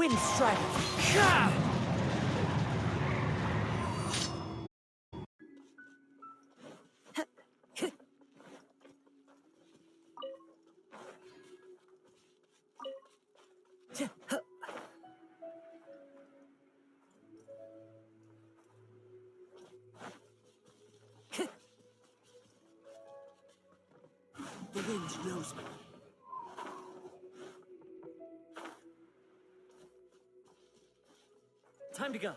Wind Strider! Gah! The wind knows me. Time to go.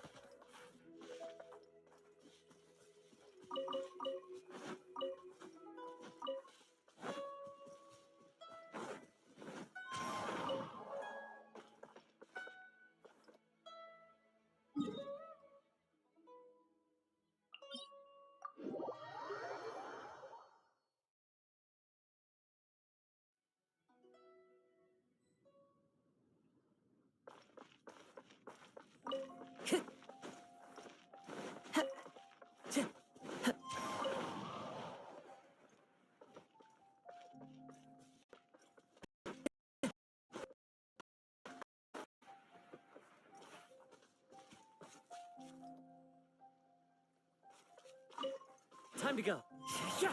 Time to go. Yeah.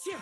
Yeah.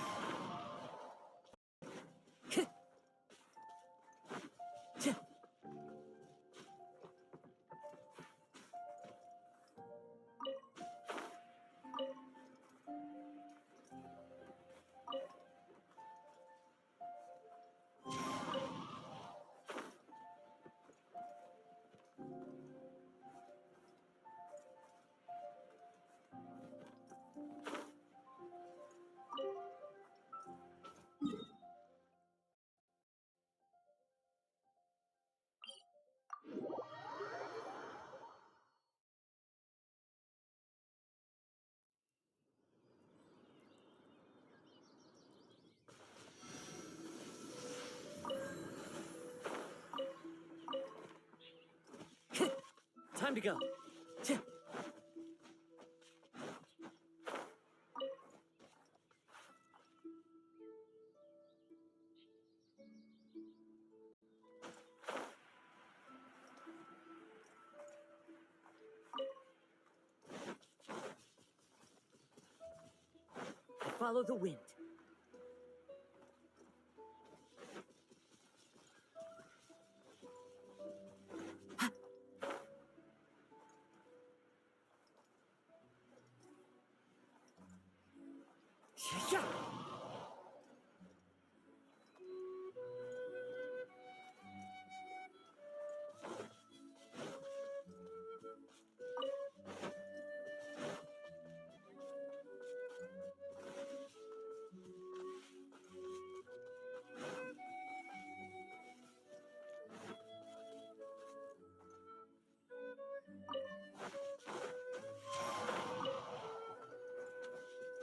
Time to go. Follow the wind. Yeah.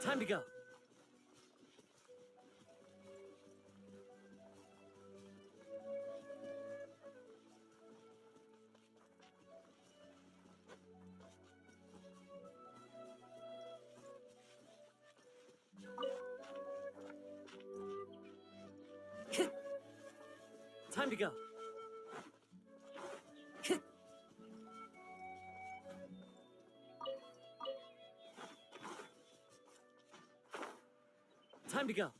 Time to go. Time to go. Time to go.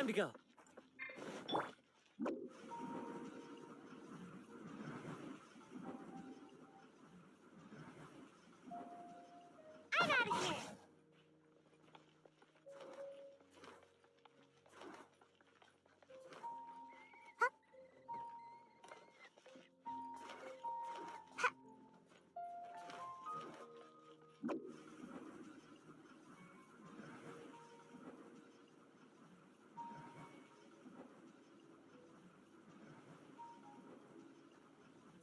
Time to go. I'm out of here.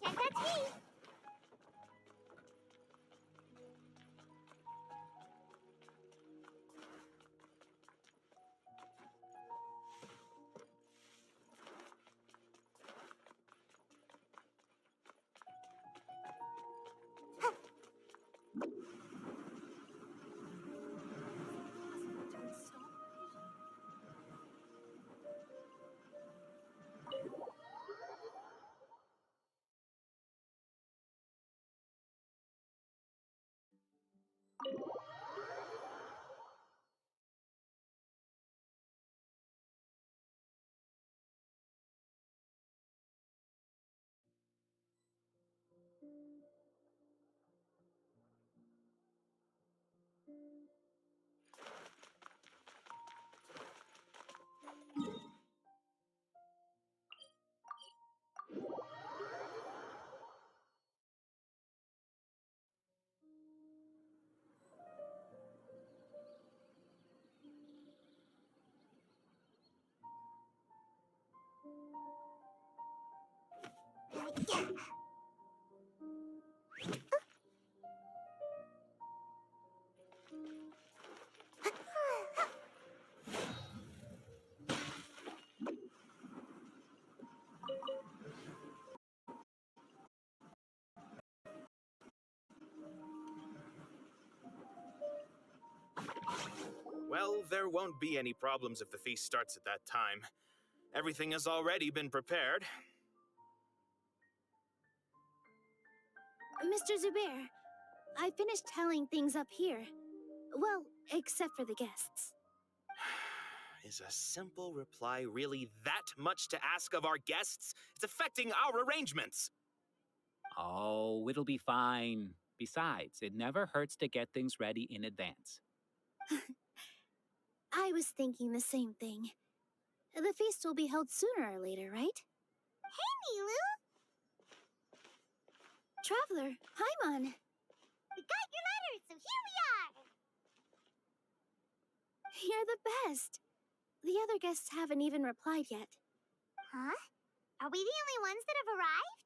Can't touch me. Well, there won't be any problems if the feast starts at that time. Everything has already been prepared. Mr. Zubair, I finished tallying things up here. Well, except for the guests. Is a simple reply really that much to ask of our guests? It's affecting our arrangements. Oh, it'll be fine. Besides, it never hurts to get things ready in advance. I was thinking the same thing. The feast will be held sooner or later, right? Hey, nilou! Traveler, Paimon! We got your letter, so here we are! You're the best! The other guests haven't even replied yet. Huh? Are we the only ones that have arrived?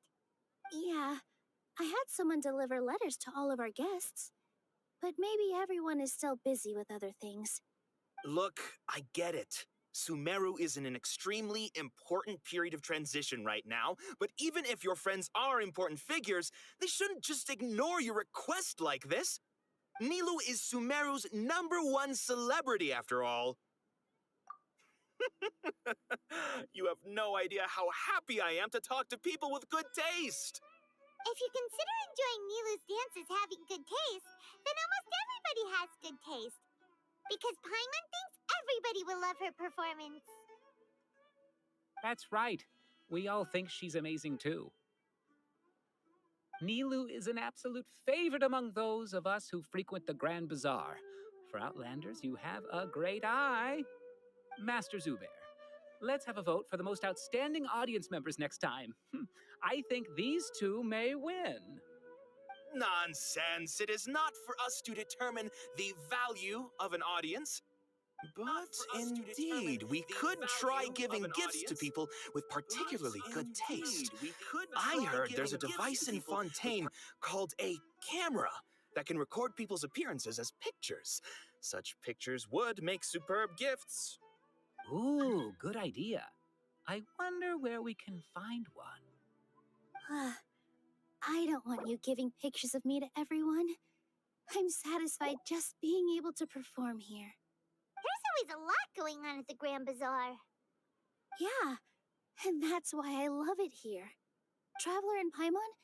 Yeah. I had someone deliver letters to all of our guests. But maybe everyone is still busy with other things. Look, I get it. Sumeru is in an extremely important period of transition right now, but even if your friends are important figures, they shouldn't just ignore your request like this. Nilou is Sumeru's #1 celebrity, after all. You have no idea how happy I am to talk to people with good taste. If you consider enjoying Nilou's dances having good taste, then almost everybody has good taste. Because Paimon thinks everybody will love her performance. That's right. We all think she's amazing too. Nilou is an absolute favorite among those of us who frequent the Grand Bazaar. For Outlanders, you have a great eye. Master Zubair, let's have a vote for the most outstanding audience members next time. I think these two may win. Nonsense. It is not for us to determine the value of an audience. But indeed, we could try giving gifts to people with particularly good taste. I heard there's a device in Fontaine called a camera that can record people's appearances as pictures. Such pictures would make superb gifts. Ooh, good idea. I wonder where we can find one. I don't want you giving pictures of me to everyone. I'm satisfied just being able to perform here. There's always a lot going on at the Grand Bazaar. Yeah, and that's why I love it here. Traveler and Paimon,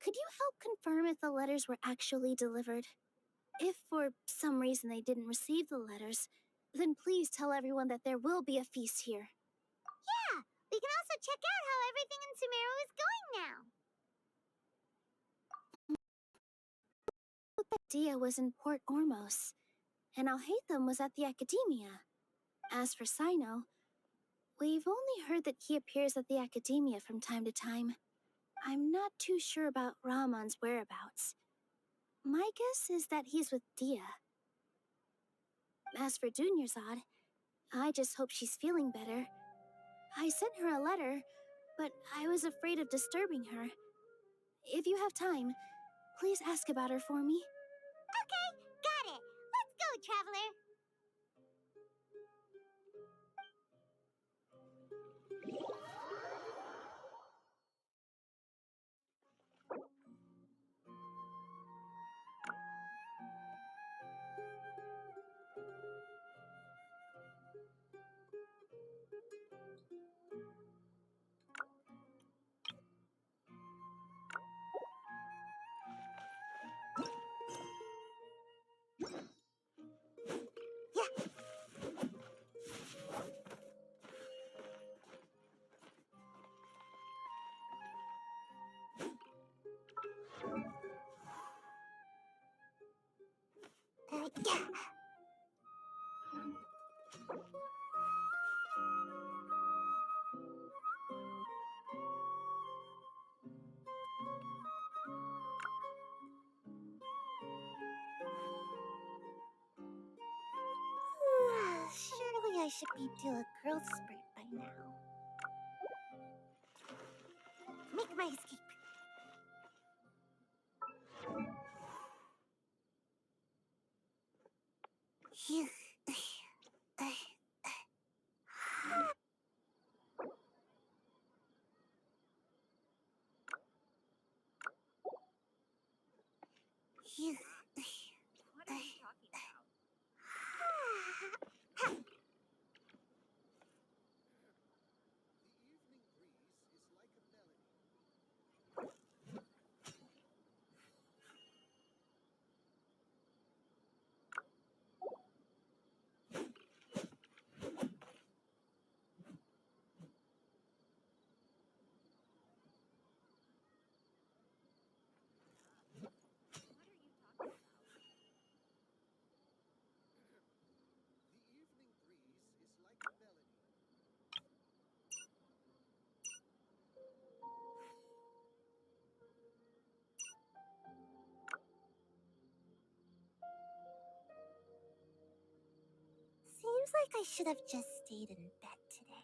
could you help confirm if the letters were actually delivered? If for some reason they didn't receive the letters, Then please tell everyone that there will be a feast here. Yeah, we can also check out how everything in Sumeru is going now. Dia was in Port Ormos, and Alhaitham was at the Academia. As for Sino, we've only heard that he appears at the Academia from time to time. I'm not too sure about Ramon's whereabouts. My guess is that he's with Dia. As for Dunyarzad, I just hope she's feeling better. I sent her a letter, but I was afraid of disturbing her. If you have time, please ask about her for me. Okay, got it. Let's go, Traveler. Yeah. Surely I should be due a growth spurt by now. Make my escape. Phew. Phew. What are you talking about? Seems like I should have just stayed in bed today.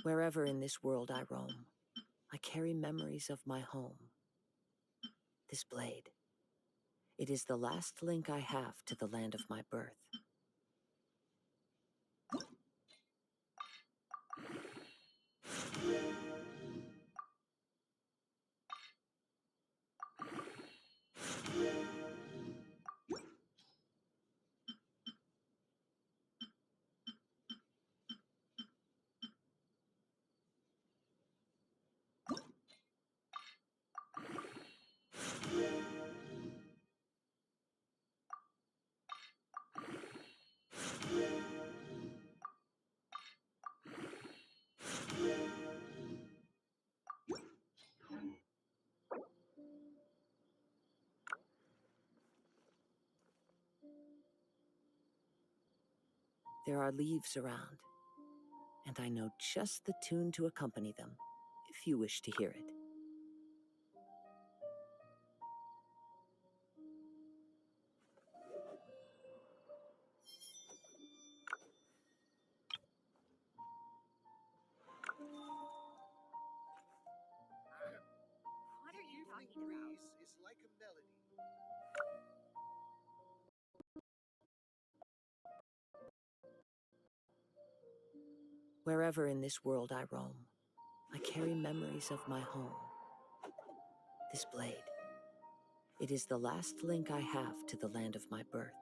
Wherever in this world I roam, I carry memories of my home. This blade. It is the last link I have to the land of my birth. There are leaves around, and I know just the tune to accompany them, if you wish to hear it. What are you talking about? Is like a melody. Wherever in this world I roam, I carry memories of my home. This blade, it is the last link I have to the land of my birth.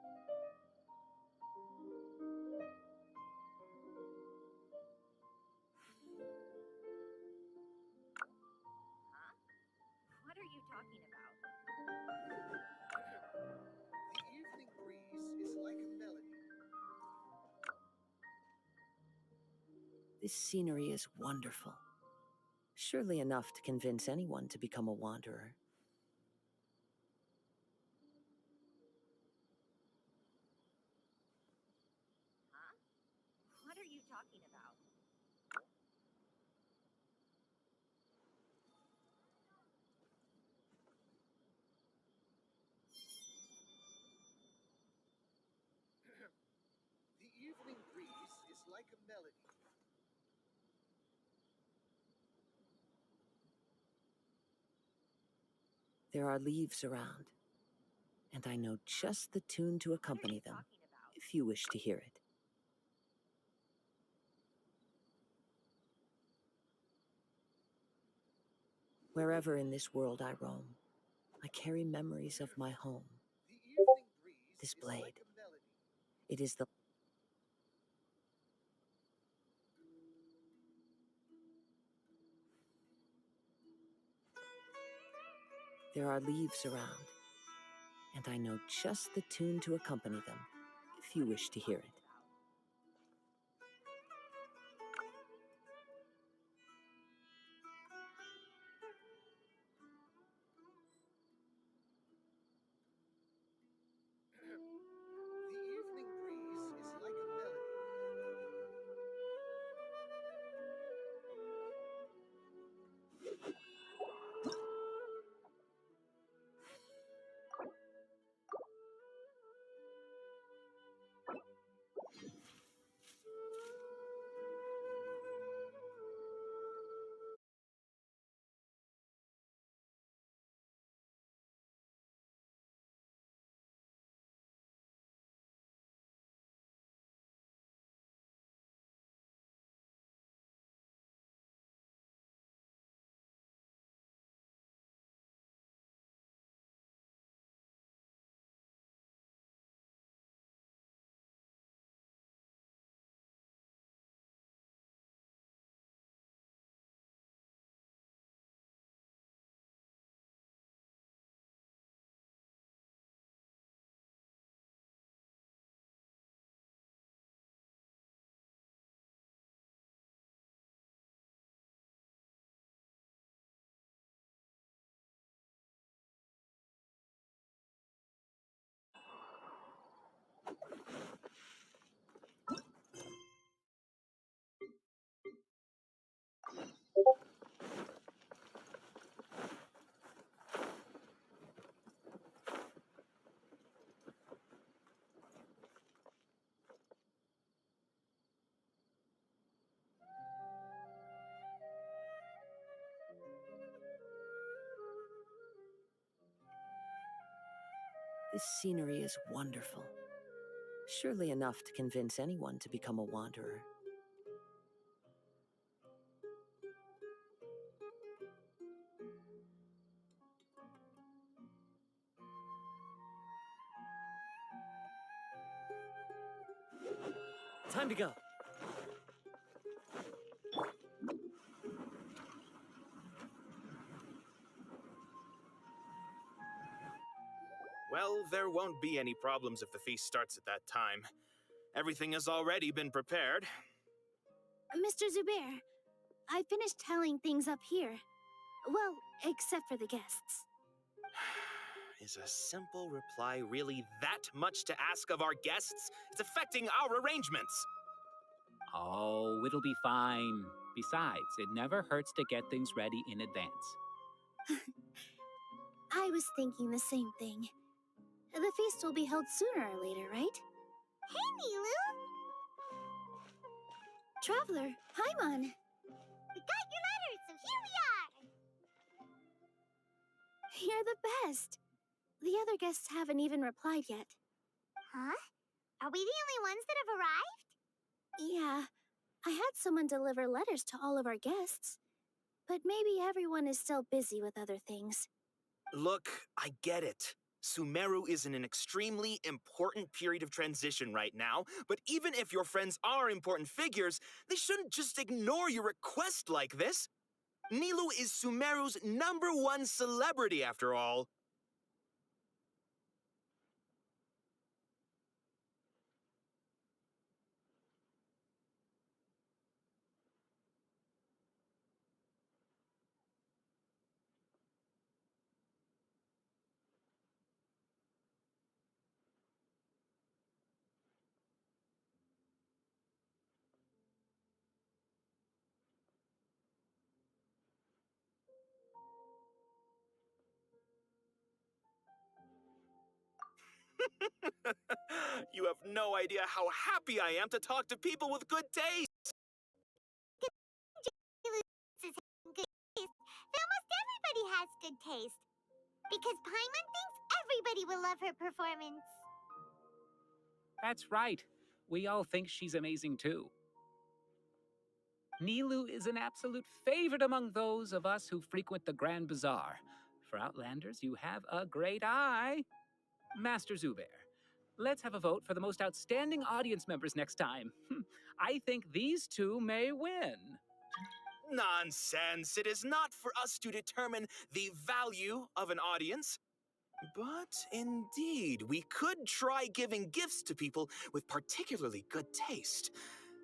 Huh? What are you talking about? The evening breeze is like a melody. This scenery is wonderful. Surely enough to convince anyone to become a wanderer. Huh? What are you talking about? The evening breeze is like a melody. There are leaves around, and I know just the tune to What are accompany you them, talking about? if you wish to hear it. Wherever in this world I roam, I carry memories of my home. The evening breeze This is blade, like a melody. it is the... There are leaves around, and I know just the tune to accompany them, if you wish to hear it. The evening breeze is like a melody. This scenery is wonderful. Surely enough to convince anyone to become a wanderer. Time to go. Well, there won't be any problems if the feast starts at that time. Everything has already been prepared. Mr. Zubair, I finished tallying things up here. Well, except for the guests. Is a simple reply really that much to ask of our guests? It's affecting our arrangements. Oh, it'll be fine. Besides, it never hurts to get things ready in advance. I was thinking the same thing. The feast will be held sooner or later, right? Hey, nilou! Traveler, Paimon! We got your letter, so here we are! You're the best! The other guests haven't even replied yet. Huh? Are we the only ones that have arrived? Yeah, I had someone deliver letters to all of our guests. But maybe everyone is still busy with other things. Look, I get it. Sumeru is in an extremely important period of transition right now, but even if your friends are important figures, they shouldn't just ignore your request like this. Nilou is Sumeru's #1 celebrity, after all. You have no idea how happy I am to talk to people with good taste. Almost everybody has good taste. Because Paimon thinks everybody will love her performance. That's right. We all think she's amazing too. Nilou is an absolute favorite among those of us who frequent the Grand Bazaar. For Outlanders, you have a great eye. Master Zubair, let's have a vote for the most outstanding audience members next time. I think these two may win. Nonsense. It is not for us to determine the value of an audience. But indeed, we could try giving gifts to people with particularly good taste.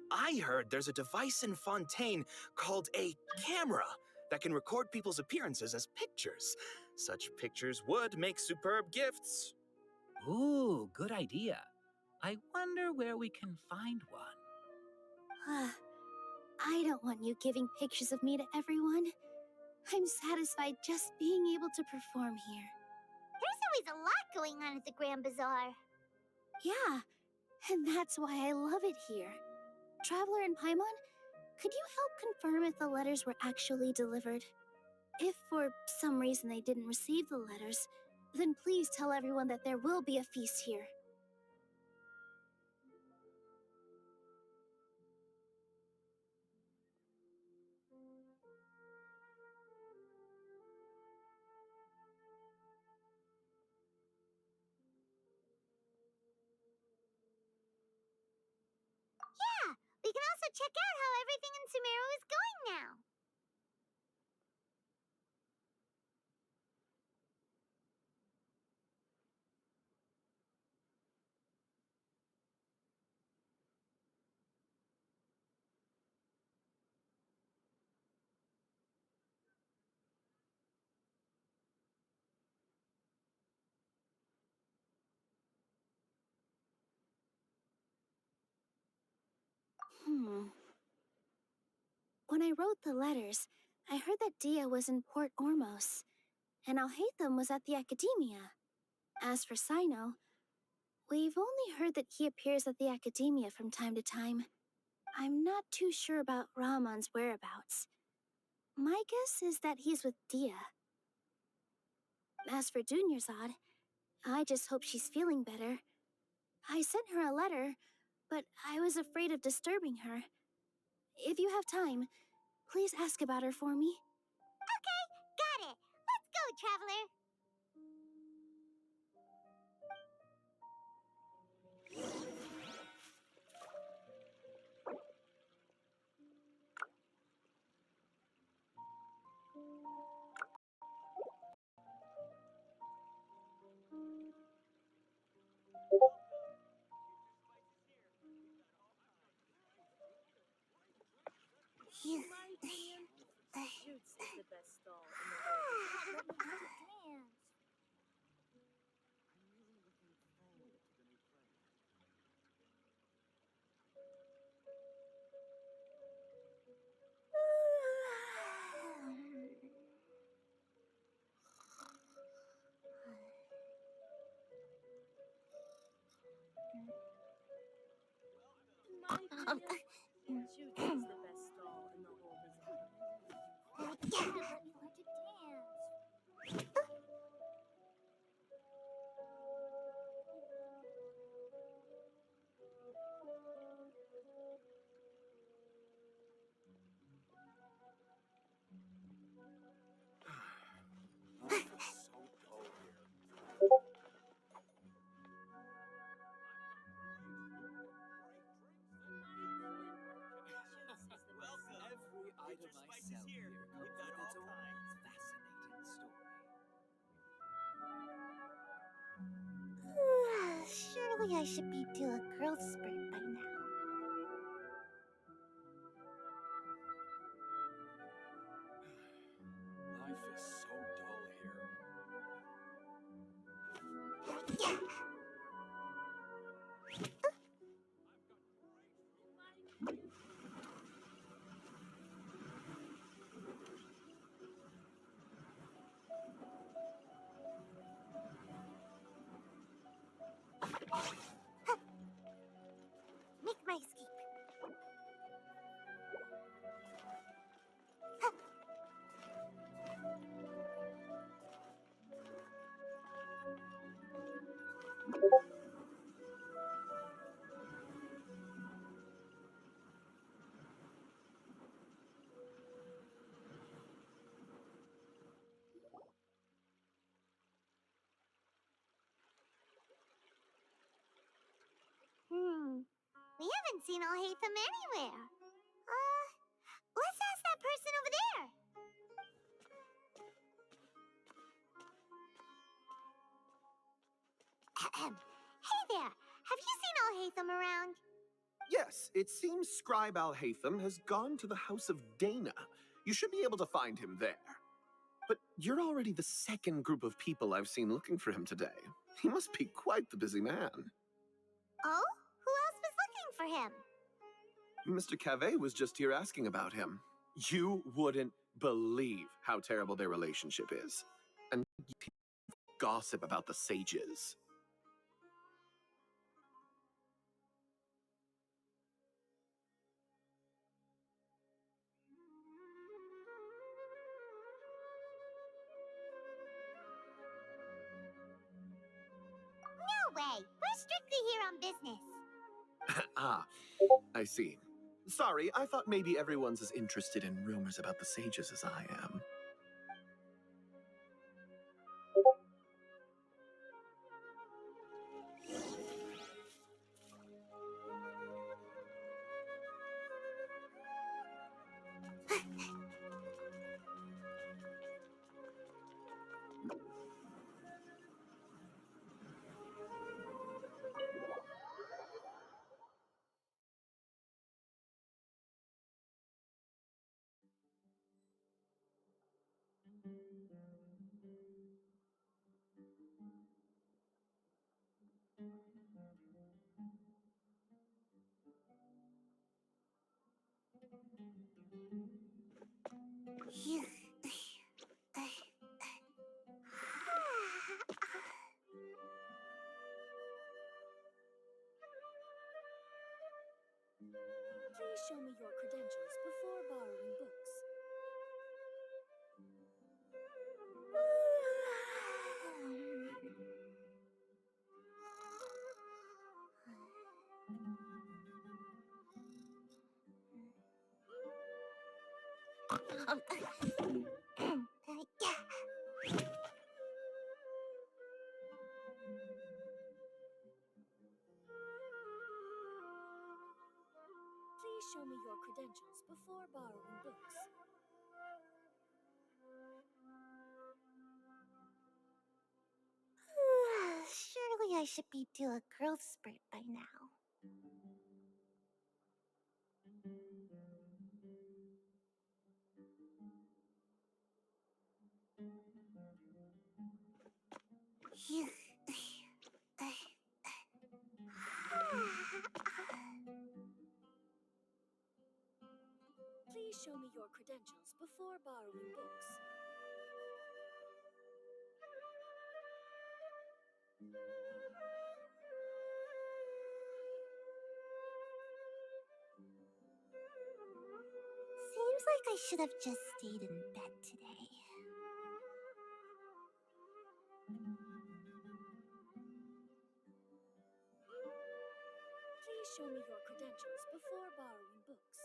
I heard there's a device in Fontaine called a camera that can record people's appearances as pictures. Such pictures would make superb gifts. Ooh, good idea. I wonder where we can find one. I don't want you giving pictures of me to everyone. I'm satisfied just being able to perform here. There's always a lot going on at the Grand Bazaar. Yeah, and that's why I love it here. Traveler and Paimon, could you help confirm if the letters were actually delivered? If for some reason they didn't receive the letters, then please tell everyone that there will be a feast here. Yeah, we can also check out how everything in Sumeru is going now. When I wrote the letters, I heard that Dia was in Port Ormos, and Alhaitham was at the Academia. As for Sino, we've only heard that he appears at the Academia from time to time. I'm not too sure about Rahman's whereabouts. My guess is that he's with Dia. As for Dunyarzad, I just hope she's feeling better. I sent her a letter, but I was afraid of disturbing her. If you have time, please ask about her for me. Okay, got it. Let's go, Traveler. Shoots is the best stall in the world. Let me dance. Let me learn to dance. Every item I sell here comes with its own fascinating story. Surely I should be due a growth spurt by now. Life is so dull here. Make my escape. We haven't seen Alhaitham anywhere. Let's ask that person over there. Hey there, have you seen Alhaitham around? Yes, it seems Scribe Alhaitham has gone to the House of Dana. You should be able to find him there. But you're already the second group of people I've seen looking for him today. He must be quite the busy man. Oh? Who else was looking for him? Mr. Cave was just here asking about him. You wouldn't believe how terrible their relationship is. And gossip about the sages. No way. We're strictly here on business. Ah, I see. Sorry, I thought maybe everyone's as interested in rumors about the sages as I am. Please show me your credentials before borrowing books. Please show me your credentials before borrowing books. Surely I should be due a growth spurt by now. Please show me your credentials before borrowing books. Seems like I should have just stayed in bed today. Please show me your credentials before borrowing books.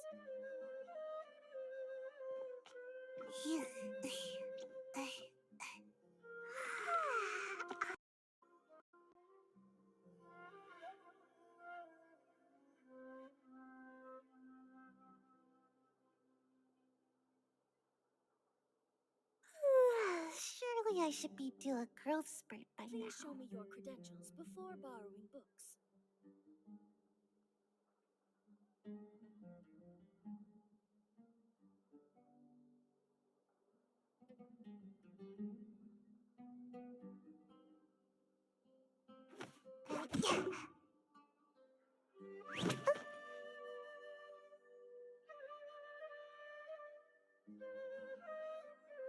Surely I should be due a growth spurt by Please now. show me your credentials before borrowing books.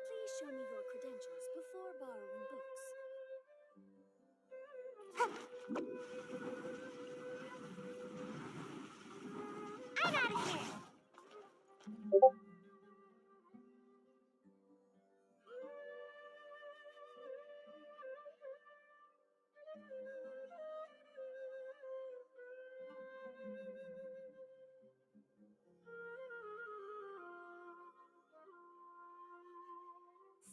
Please show me your credentials before borrowing books. I'm out of here!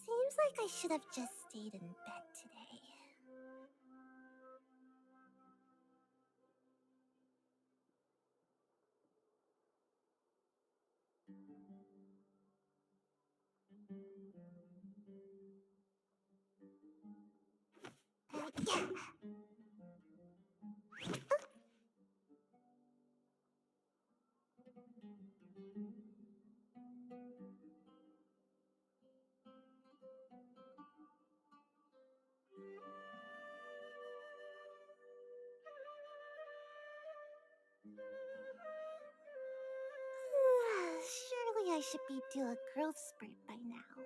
Seems like I should have just stayed in bed today. Surely I should be due a growth spurt by now.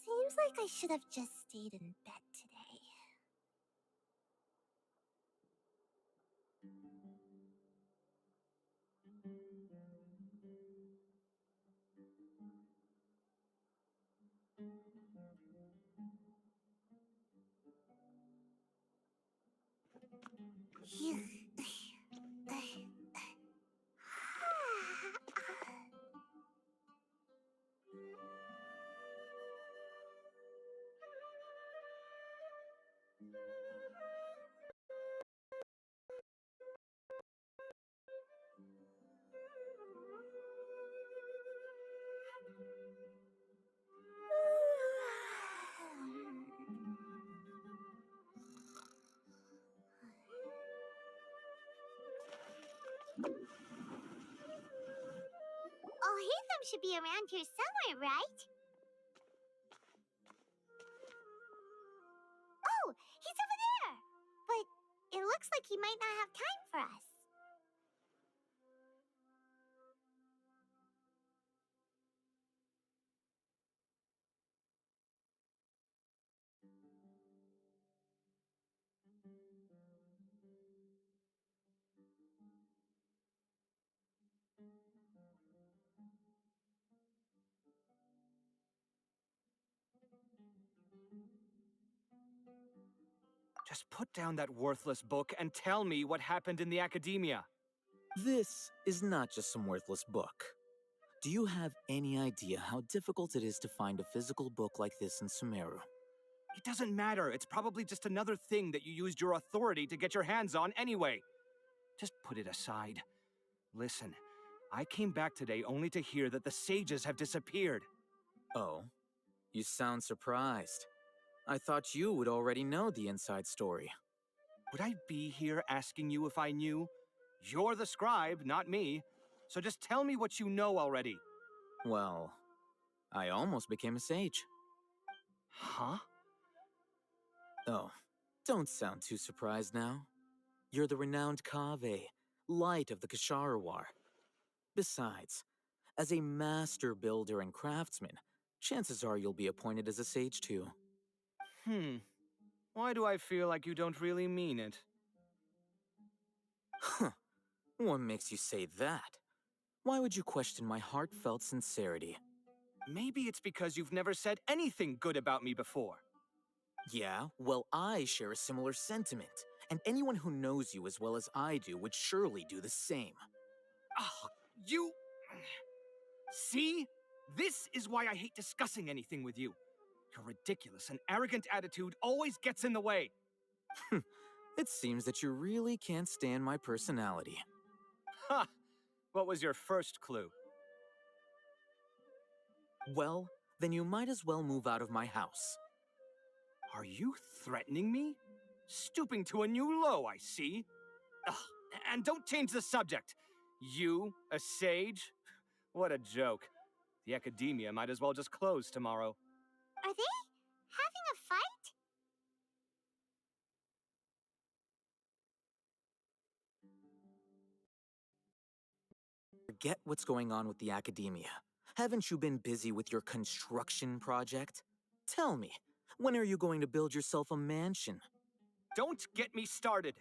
Seems like I should have just stayed in bed today. Oh, Hatham should be around here somewhere, right? Oh, he's over there! But it looks like he might not have time for us. Just put down that worthless book and tell me what happened in the academia. This is not just some worthless book. Do you have any idea how difficult it is to find a physical book like this in Sumeru? It doesn't matter. It's probably just another thing that you used your authority to get your hands on anyway. Just put it aside. Listen, I came back today only to hear that the sages have disappeared. Oh, you sound surprised. I thought you would already know the inside story. Would I be here asking you if I knew? You're the scribe, not me. So just tell me what you know already. Well, I almost became a sage. Huh? Oh, don't sound too surprised now. You're the renowned Kaveh, light of the Kasharawar. Besides, as a master builder and craftsman, chances are you'll be appointed as a sage too. Why do I feel like you don't really mean it? Huh, what makes you say that? Why would you question my heartfelt sincerity? Maybe it's because you've never said anything good about me before. Yeah, well, I share a similar sentiment, and anyone who knows you as well as I do would surely do the same. Ah, you... See? This is why I hate discussing anything with you. Your ridiculous and arrogant attitude always gets in the way. It seems that you really can't stand my personality. Ha! What was your first clue? Well, then you might as well move out of my house. Are you threatening me? Stooping to a new low, I see. Ugh, and don't change the subject. You, a sage? What a joke. The academia might as well just close tomorrow. Are they having a fight? Forget what's going on with the academia. Haven't you been busy with your construction project? Tell me, when are you going to build yourself a mansion? Don't get me started.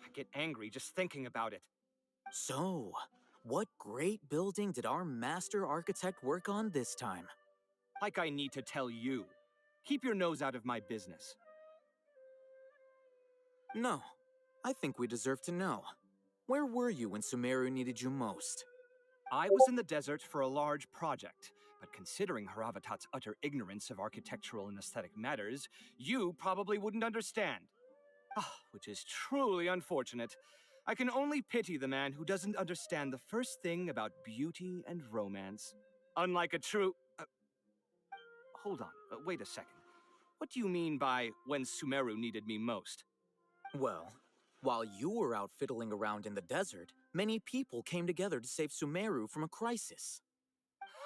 I get angry just thinking about it. So, what great building did our master architect work on this time? Like I need to tell you. Keep your nose out of my business. No, I think we deserve to know. Where were you when Sumeru needed you most? I was in the desert for a large project, but considering Haravatat's utter ignorance of architectural and aesthetic matters, you probably wouldn't understand. Ah, which is truly unfortunate. I can only pity the man who doesn't understand the first thing about beauty and romance. Unlike a true... hold on, wait a second. What do you mean by when Sumeru needed me most? Well, while you were out fiddling around in the desert, many people came together to save Sumeru from a crisis.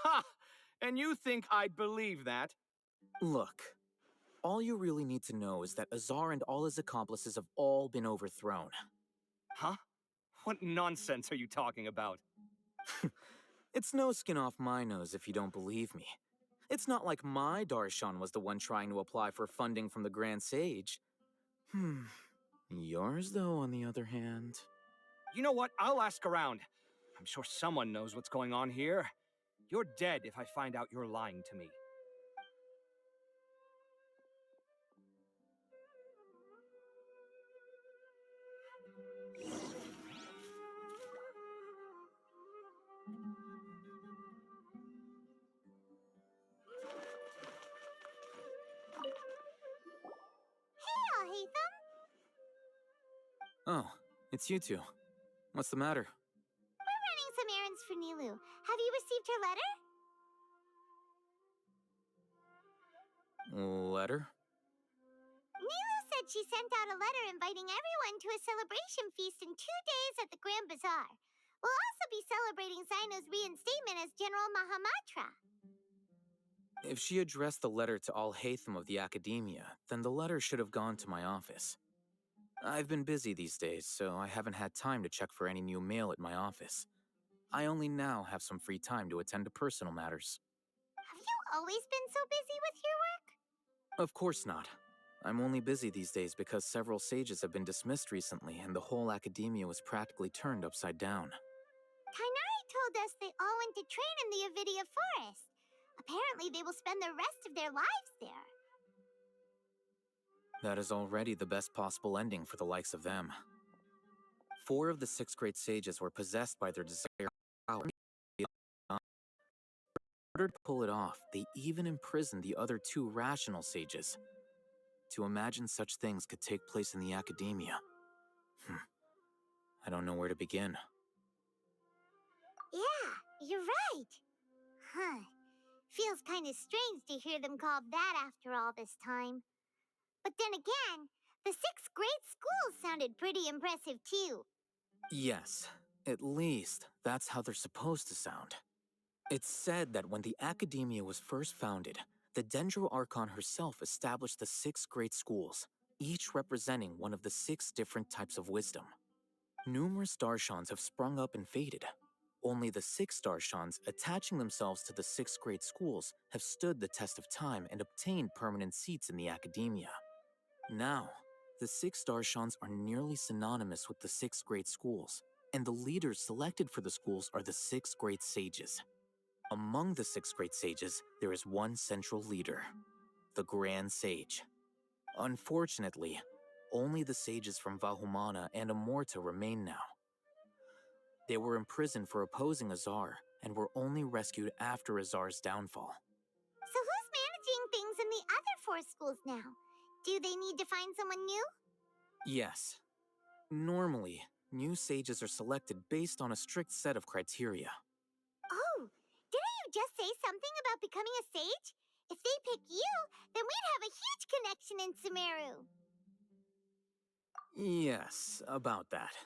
Ha! And you think I'd believe that? Look, all you really need to know is that Azar and all his accomplices have all been overthrown. Huh? What nonsense are you talking about? It's no skin off my nose if you don't believe me. It's not like my Darshan was the one trying to apply for funding from the Grand Sage. Yours, though, on the other hand... You know what? I'll ask around. I'm sure someone knows what's going on here. You're dead if I find out you're lying to me. Hey, Alhaitham. Oh, it's you two. What's the matter? We're running some errands for Nilou. Have you received her letter? Letter? Nilou said she sent out a letter inviting everyone to a celebration feast in 2 days at the Grand Bazaar. We'll also be celebrating Zaino's reinstatement as General Mahamatra. If she addressed the letter to Alhaitham of the Academia, then the letter should have gone to my office. I've been busy these days, so I haven't had time to check for any new mail at my office. I only now have some free time to attend to personal matters. Have you always been so busy with your work? Of course not. I'm only busy these days because several sages have been dismissed recently and the whole academia was practically turned upside down. Kainari told us they all went to train in the Avidia Forest. Apparently they will spend the rest of their lives there. That is already the best possible ending for the likes of them. 4 of the 6 great sages were possessed by their desire for power. In order to pull it off, they even imprisoned the other 2 rational sages. To imagine such things could take place in the academia. I don't know where to begin. Yeah, you're right. Huh. Feels kind of strange to hear them called that after all this time. But then again, the 6 great schools sounded pretty impressive too. Yes, at least that's how they're supposed to sound. It's said that when the Academia was first founded, the Dendro Archon herself established the 6 great schools, each representing one of the 6 different types of wisdom. Numerous Darshans have sprung up and faded. Only the 6 Darshans attaching themselves to the 6 great schools have stood the test of time and obtained permanent seats in the Academia. Now, the 6 Darshans are nearly synonymous with the 6 great schools, and the leaders selected for the schools are the 6 great sages. Among the 6 great sages, there is one central leader, the Grand Sage. Unfortunately, only the sages from Vahumana and Amorta remain now. They were imprisoned for opposing Azar and were only rescued after Azar's downfall. So who's managing things in the other 4 schools now? Do they need to find someone new? Yes. Normally, new sages are selected based on a strict set of criteria. Oh, didn't you just say something about becoming a sage? If they pick you, then we'd have a huge connection in Sumeru. Yes, about that.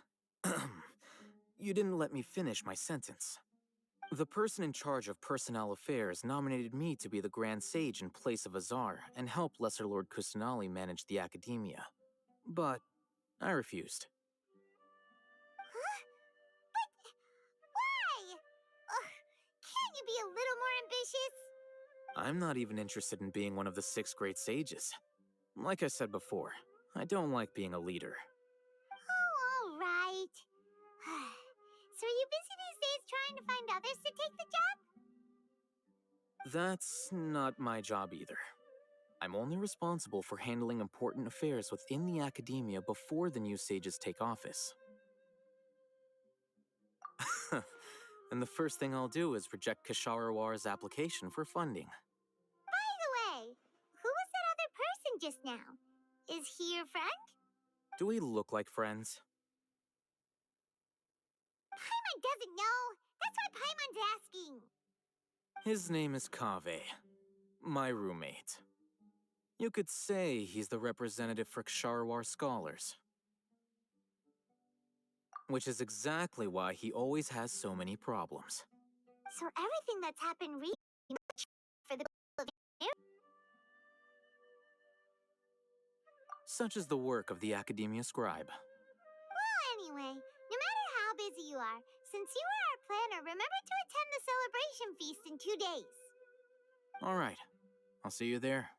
You didn't let me finish my sentence. The person in charge of personnel affairs nominated me to be the Grand Sage in place of Azar and help Lesser Lord Kusanali manage the Academia. But I refused. Huh? But why? Ugh, can't you be a little more ambitious? I'm not even interested in being one of the 6 great sages. Like I said before, I don't like being a leader. Oh, all right. So are you busy these days trying to find others to take the job? That's not my job either. I'm only responsible for handling important affairs within the Academia before the new sages take office. And the first thing I'll do is reject Kasharawar's application for funding. By the way, who was that other person just now? Is he your friend? Do we look like friends? Paimon doesn't know. That's why Paimon's asking. His name is Kaveh, my roommate. You could say he's the representative for Ksharawar scholars. Which is exactly why he always has so many problems. So everything that's happened recently for the good of the Such is the work of the Academia Scribe. Well, anyway, no matter how busy you are, since you are our planner, remember to attend the celebration feast in 2 days. All right, I'll see you there.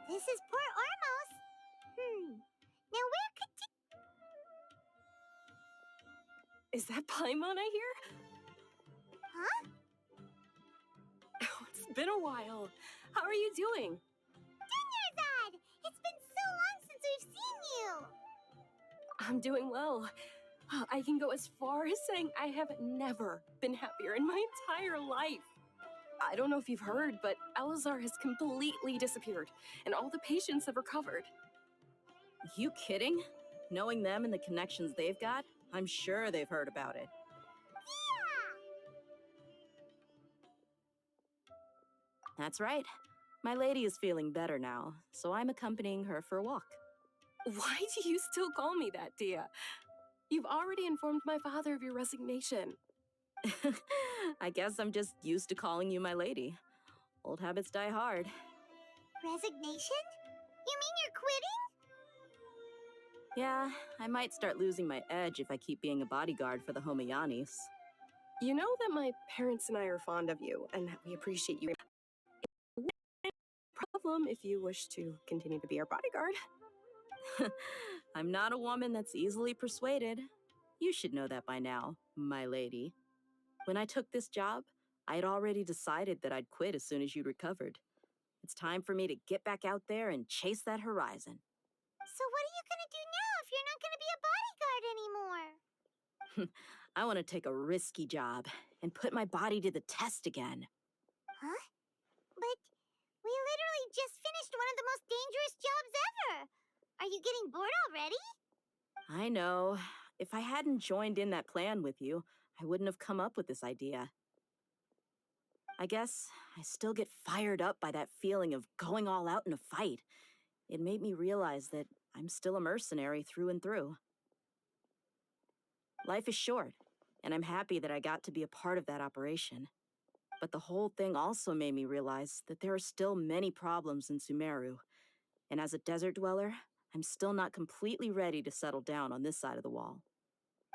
This is Port Ormos. Now where could Is that Paimon I hear? Huh? Oh, it's been a while. How are you doing? Dinyarzad! It's been so long since we've seen you! I'm doing well. I can go as far as saying I have never been happier in my entire life. I don't know if you've heard, but Elazar has completely disappeared, and all the patients have recovered. You kidding? Knowing them and the connections they've got, I'm sure they've heard about it. Yeah! That's right. My lady is feeling better now, so I'm accompanying her for a walk. Why do you still call me that, Dia? You've already informed my father of your resignation. I guess I'm just used to calling you my lady. Old habits die hard. Resignation? You mean you're quitting? Yeah, I might start losing my edge if I keep being a bodyguard for the Homayanis. You know that my parents and I are fond of you, and that we appreciate you. Problem if you wish to continue to be our bodyguard. I'm not a woman that's easily persuaded. You should know that by now, my lady. When I took this job, I'd already decided that I'd quit as soon as you'd recovered. It's time for me to get back out there and chase that horizon. So what are you gonna do now if you're not gonna be a bodyguard anymore? I want to take a risky job and put my body to the test again. Huh? But we literally just finished one of the most dangerous jobs ever. Are you getting bored already? I know. If I hadn't joined in that plan with you, I wouldn't have come up with this idea. I guess I still get fired up by that feeling of going all out in a fight. It made me realize that I'm still a mercenary through and through. Life is short, and I'm happy that I got to be a part of that operation. But the whole thing also made me realize that there are still many problems in Sumeru, and as a desert dweller, I'm still not completely ready to settle down on this side of the wall.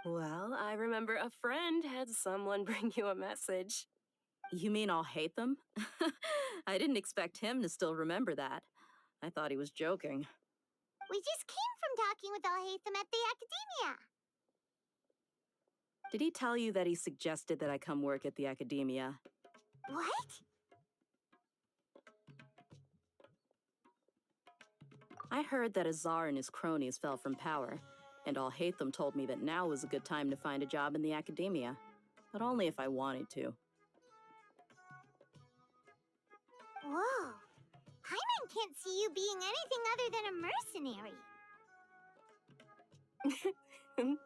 Well, I remember a friend had someone bring you a message. You mean I'll hate them? I didn't expect him to still remember that. I thought he was joking. We just came from talking with Alhaitham at the academia. Did he tell you that he suggested that I come work at the academia? What? I heard that Azar and his cronies fell from power, and Alhaitham told me that now was a good time to find a job in the academia, but only if I wanted to. Whoa. Hyman can't see you being anything other than a mercenary.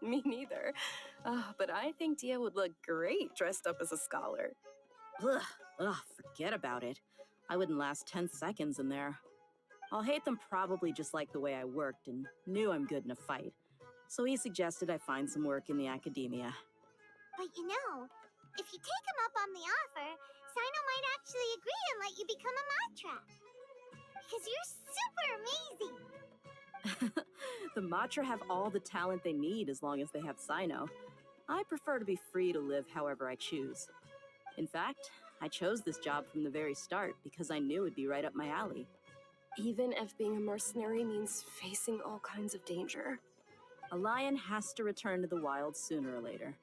Me neither. But I think Dia would look great dressed up as a scholar. Ugh, forget about it. I wouldn't last 10 seconds in there. Alhaitham probably just liked the way I worked and knew I'm good in a fight, so he suggested I find some work in the academia. But you know, if you take him up on the offer, Sino might actually agree and let you become a Matra. Because you're super amazing. The Matra have all the talent they need as long as they have Sino. I prefer to be free to live however I choose. In fact, I chose this job from the very start because I knew it'd be right up my alley. Even if being a mercenary means facing all kinds of danger. A lion has to return to the wild sooner or later.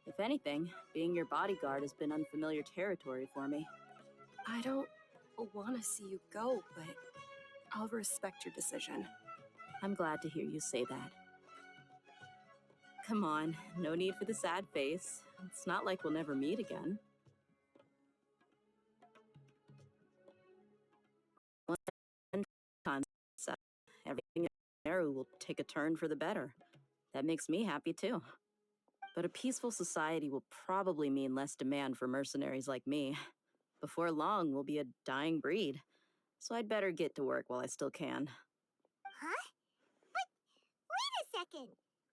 If anything, being your bodyguard has been unfamiliar territory for me. I don't want to see you go, but I'll respect your decision. I'm glad to hear you say that. Come on, no need for the sad face. It's not like we'll never meet again. One time, everything in Meru will take a turn for the better. That makes me happy too. But a peaceful society will probably mean less demand for mercenaries like me. Before long, we'll be a dying breed. So I'd better get to work while I still can. Huh? But wait a second.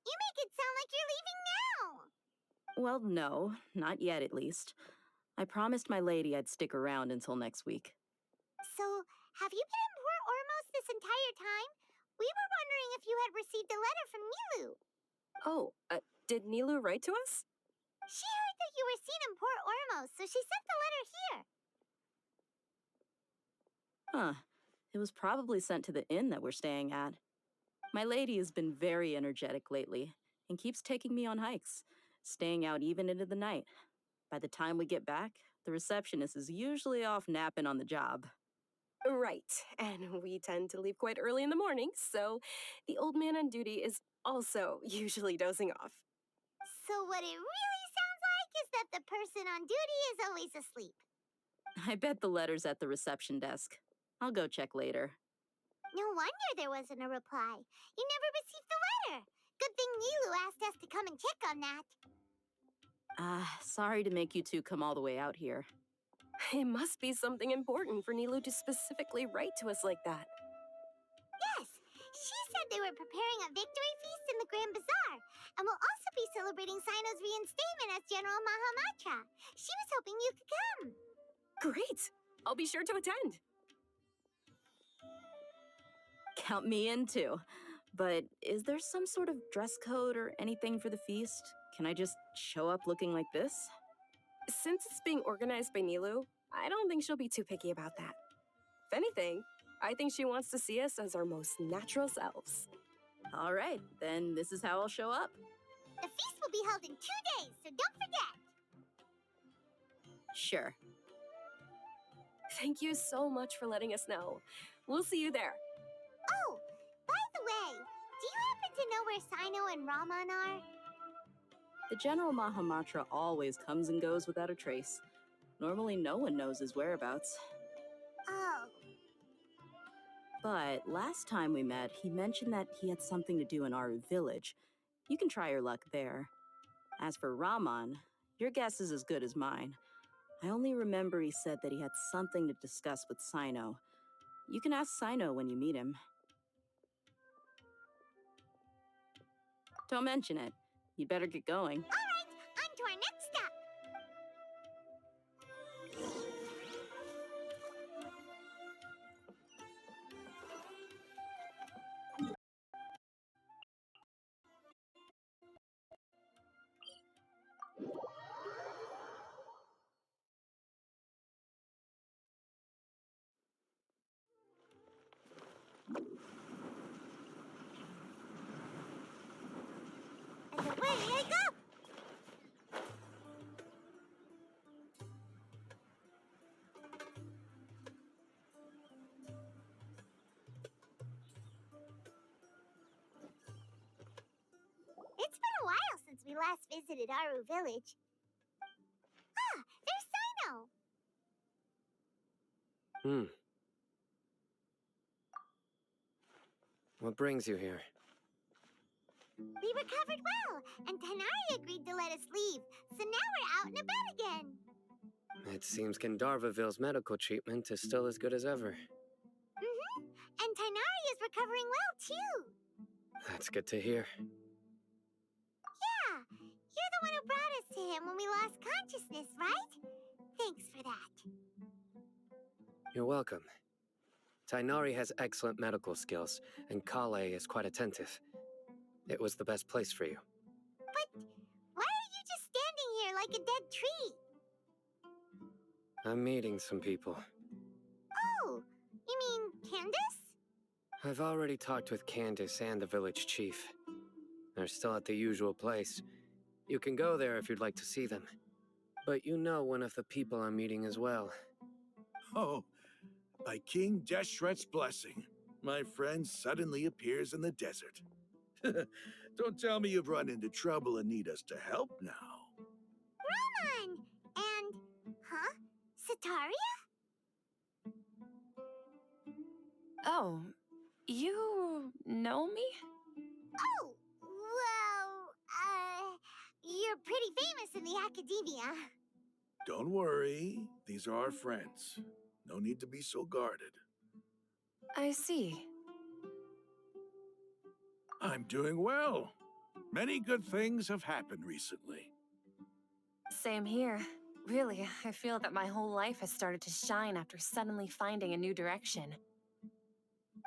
You make it sound like you're leaving now. Well, no, not yet at least. I promised my lady I'd stick around until next week. So, have you been in Port Ormos this entire time? We were wondering if you had received a letter from Nilou. Oh, did Nilou write to us? She heard that you were seen in Port Ormos, so she sent the letter here. Huh. It was probably sent to the inn that we're staying at. My lady has been very energetic lately and keeps taking me on hikes, staying out even into the night. By the time we get back, the receptionist is usually off napping on the job. Right, and we tend to leave quite early in the morning, so the old man on duty is also usually dozing off. So what it really sounds like is that the person on duty is always asleep. I bet the letter's at the reception desk. I'll go check later. No wonder there wasn't a reply. You never received the letter. Good thing Nilou asked us to come and check on that. Sorry to make you two come all the way out here. It must be something important for Nilou to specifically write to us like that. Yes, she said they were preparing a victory feast in the Grand Bazaar, and will also be celebrating Sino's reinstatement as General Mahamatra. She was hoping you could come. Great! I'll be sure to attend. Count me in too. But is there some sort of dress code or anything for the feast? Can I just show up looking like this? Since it's being organized by Nilou, I don't think she'll be too picky about that. If anything, I think she wants to see us as our most natural selves. All right, then this is how I'll show up. The feast will be held in 2 days, so don't forget. Sure. Thank you so much for letting us know. We'll see you there. Oh, by the way, do you happen to know where Sino and Raman are? The General Mahamatra always comes and goes without a trace. Normally, no one knows his whereabouts. Oh, But last time we met, he mentioned that he had something to do in our village. You can try your luck there. As for Raman, your guess is as good as mine. I only remember he said that he had something to discuss with Sino. You can ask Sino when you meet him. Don't mention it. You'd better get going. all right, on to our next stop. And away I go. It's been a while since we last visited Aru Village. Ah, there's Sino. What brings you here? We recovered well, and Tanari agreed to let us leave, so now we're out and about again. It seems Gandharvaville's medical treatment is still as good as ever. Mm-hmm. And Tanari is recovering well, too. That's good to hear. Yeah, you're the one who brought us to him when we lost consciousness, right? Thanks for that. You're welcome. Tainari has excellent medical skills, and Kale is quite attentive. It was the best place for you. But why are you just standing here like a dead tree? I'm meeting some people. Oh, you mean Candace? I've already talked with Candace and the village chief. They're still at the usual place. You can go there if you'd like to see them. But you know one of the people I'm meeting as well. Oh, by King Deshret's blessing, my friend suddenly appears in the desert. Don't tell me you've run into trouble and need us to help now. Raman! And, Sataria? Oh, you know me? Oh, well, you're pretty famous in the academia. Don't worry, these are our friends. No need to be so guarded. I see. I'm doing well. Many good things have happened recently. Same here. Really, I feel that my whole life has started to shine after suddenly finding a new direction.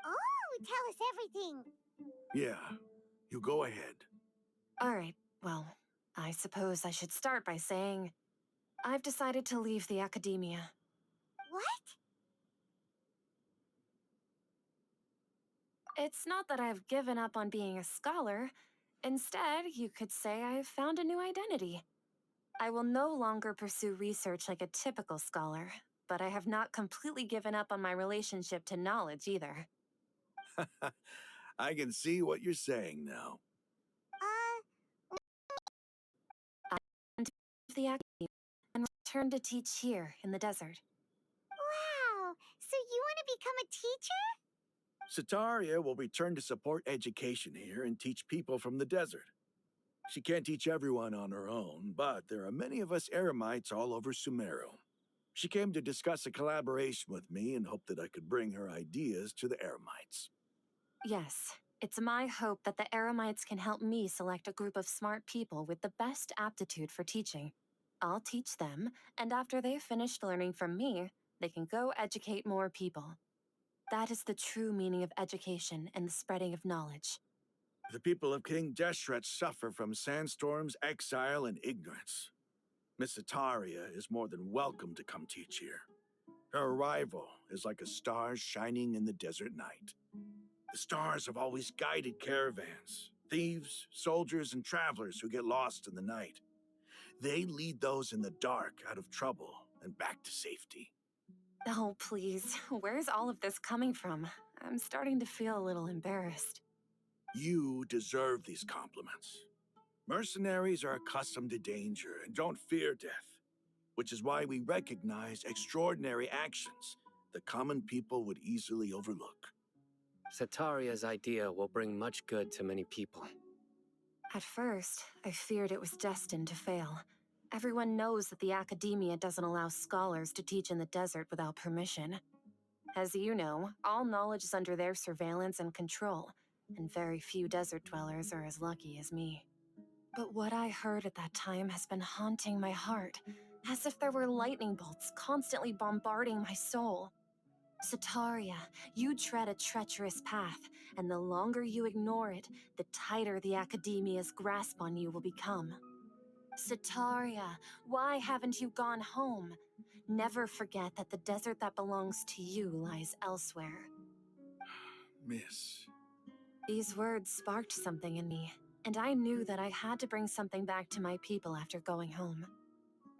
Oh, tell us everything. Yeah, you go ahead. All right, well, I suppose I should start by saying I've decided to leave the academia. What? It's not that I've given up on being a scholar. Instead, you could say I've found a new identity. I will no longer pursue research like a typical scholar, but I have not completely given up on my relationship to knowledge either. I can see what you're saying now. The academia and return to teach here in the desert. Wow, so you want to become a teacher? Sataria will return to support education here and teach people from the desert. She can't teach everyone on her own, but there are many of us Eremites all over Sumeru. She came to discuss a collaboration with me and hoped that I could bring her ideas to the Eremites. Yes, it's my hope that the Eremites can help me select a group of smart people with the best aptitude for teaching. I'll teach them, and after they've finished learning from me, they can go educate more people. That is the true meaning of education and the spreading of knowledge. The people of King Deshret suffer from sandstorms, exile, and ignorance. Miss Ataria is more than welcome to come teach here. Her arrival is like a star shining in the desert night. The stars have always guided caravans, thieves, soldiers, and travelers who get lost in the night. They lead those in the dark out of trouble and back to safety. Oh, please, where's all of this coming from? I'm starting to feel a little embarrassed. You deserve these compliments. Mercenaries are accustomed to danger and don't fear death, which is why we recognize extraordinary actions that common people would easily overlook. Sataria's idea will bring much good to many people. At first, I feared it was destined to fail. Everyone knows that the academia doesn't allow scholars to teach in the desert without permission. As you know, all knowledge is under their surveillance and control, and very few desert dwellers are as lucky as me. But what I heard at that time has been haunting my heart, as if there were lightning bolts constantly bombarding my soul. Sataria, you tread a treacherous path, and the longer you ignore it, the tighter the academia's grasp on you will become. Sataria, why haven't you gone home? Never forget that the desert that belongs to you lies elsewhere. Miss, These words sparked something in me, and I knew that I had to bring something back to my people after going home.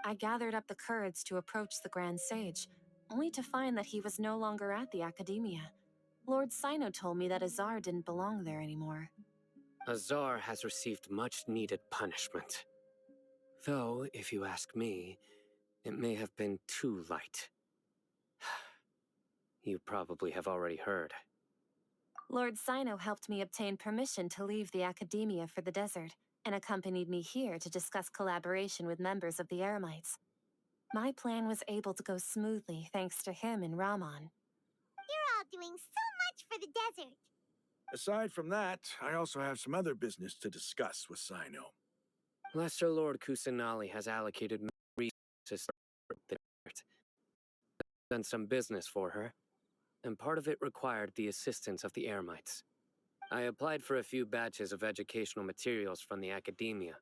I gathered up the courage to approach the Grand Sage, only to find that he was no longer at the Academia. Lord Sino told me that Azar didn't belong there anymore. Azar has received much-needed punishment. Though, if you ask me, it may have been too light. You probably have already heard. Lord Sino helped me obtain permission to leave the Academia for the desert, and accompanied me here to discuss collaboration with members of the Eremites. My plan was able to go smoothly thanks to him and Rahman. You're all doing so much for the desert. aside from that, I also have some other business to discuss with Sino. Lesser Lord Kusanali has allocated resources for the desert. Done some business for her, and part of it required the assistance of the Eremites. I applied for a few batches of educational materials from the Academia,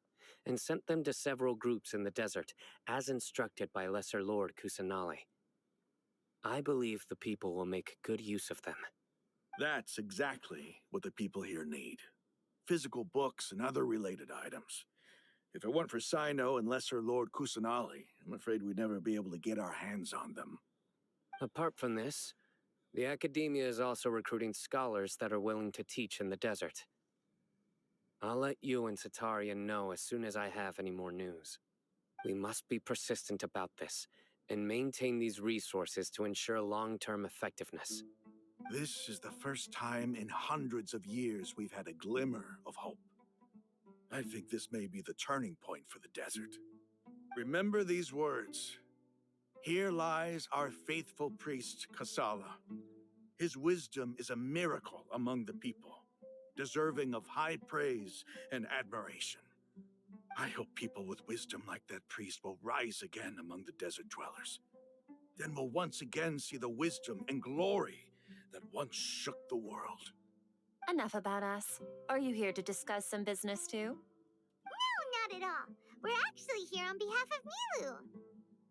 and sent them to several groups in the desert, as instructed by Lesser Lord Kusanali. I believe the people will make good use of them. That's exactly what the people here need. Physical books and other related items. If it weren't for Sino and Lesser Lord Kusanali, I'm afraid we'd never be able to get our hands on them. Apart from this, the Academia is also recruiting scholars that are willing to teach in the desert. I'll let you and Sataria know as soon as I have any more news. We must be persistent about this, and maintain these resources to ensure long-term effectiveness. This is the first time in hundreds of years we've had a glimmer of hope. I think this may be the turning point for the desert. Remember these words. Here lies our faithful priest, Kasala. His wisdom is a miracle among the people, deserving of high praise and admiration. I hope people with wisdom like that priest will rise again among the desert dwellers. Then we'll once again see the wisdom and glory that once shook the world. Enough about us. Are you here to discuss some business too? No, not at all. We're actually here on behalf of Nilou.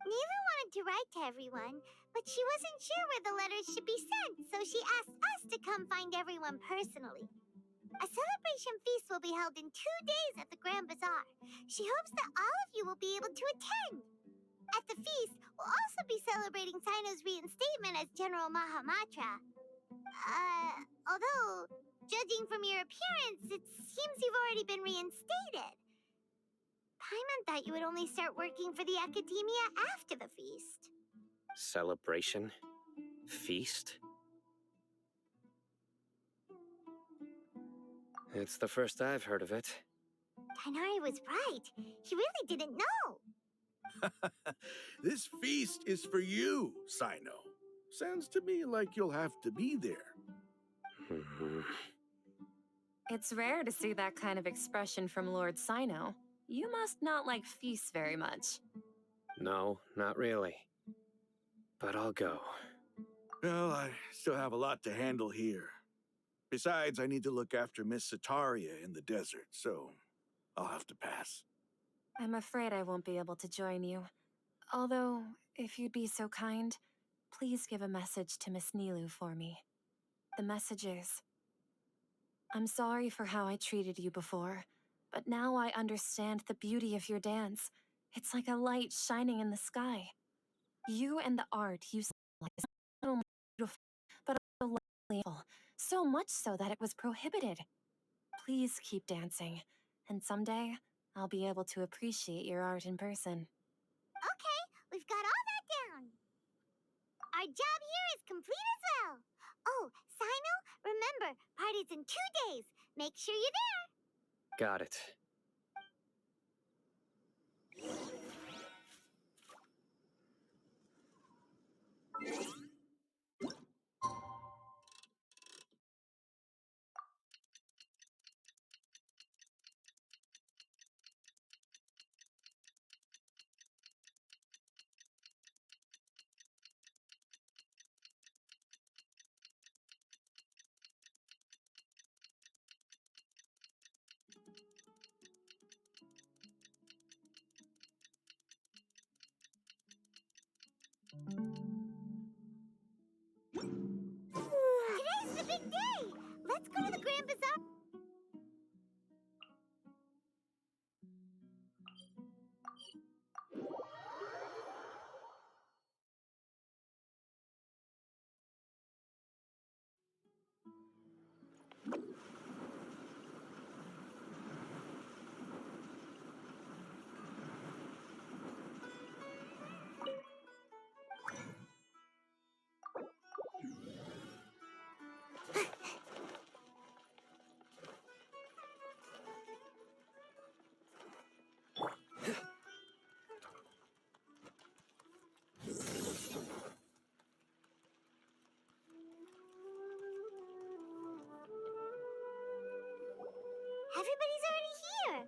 Nilou wanted to write to everyone, but she wasn't sure where the letters should be sent, so she asked us to come find everyone personally. A celebration feast will be held in 2 days at the Grand Bazaar. She hopes that all of you will be able to attend. At the feast, we'll also be celebrating Sino's reinstatement as General Mahamatra. Although, judging from your appearance, it seems you've already been reinstated. Paimon thought you would only start working for the Academia after the feast. Celebration? Feast? It's the first I've heard of it. Tainari was right. He really didn't know. This feast is for you, Sino. Sounds to me like you'll have to be there. It's rare to see that kind of expression from Lord Sino. You must not like feasts very much. No, not really. But I'll go. Well, I still have a lot to handle here. Besides, I need to look after Miss Sataria in the desert, so I'll have to pass. I'm afraid I won't be able to join you. Although, if you'd be so kind, please give a message to Miss Nilou for me. The message is, I'm sorry for how I treated you before, but now I understand the beauty of your dance. It's like a light shining in the sky. You and the art you like is not only beautiful, but also lovely, so much so that it was prohibited. Please keep dancing, and someday I'll be able to appreciate your art in person. Okay, we've got all that down. Our job here is complete as well. Oh, Sino, remember, party's in 2 days. Make sure you're there. Got it. Today's the big day. Let's go to the Grand Bazaar. Everybody's already here.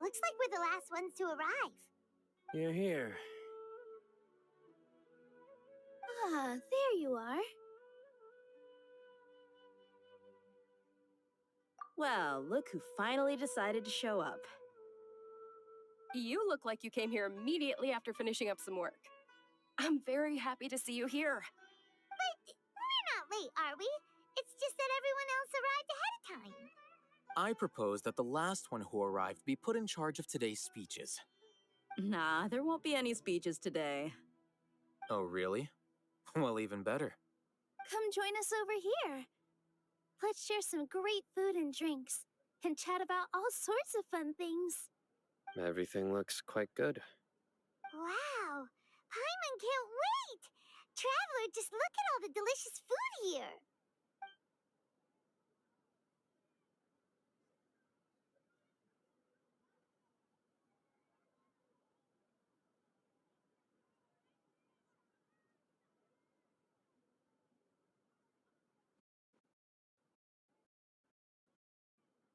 Looks like we're the last ones to arrive. You're here. Ah, there you are. Well, look who finally decided to show up. You look like you came here immediately after finishing up some work. I'm very happy to see you here. But we're not late, are we? It's just that everyone else arrived ahead of time. I propose that the last one who arrived be put in charge of today's speeches. Nah, there won't be any speeches today. Oh, really? Well, even better. Come join us over here. Let's share some great food and drinks, and chat about all sorts of fun things. Everything looks quite good. Wow! Paimon can't wait! Traveler, just look at all the delicious food here!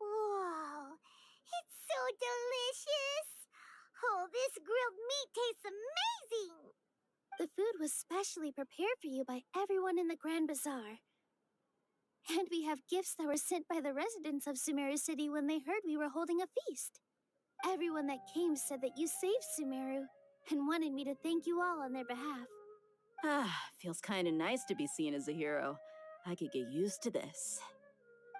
Whoa! It's so delicious! Oh, this grilled meat tastes amazing! The food was specially prepared for you by everyone in the Grand Bazaar. And we have gifts that were sent by the residents of Sumeru City when they heard we were holding a feast. Everyone that came said that you saved Sumeru and wanted me to thank you all on their behalf. Ah, feels kind of nice to be seen as a hero. I could get used to this.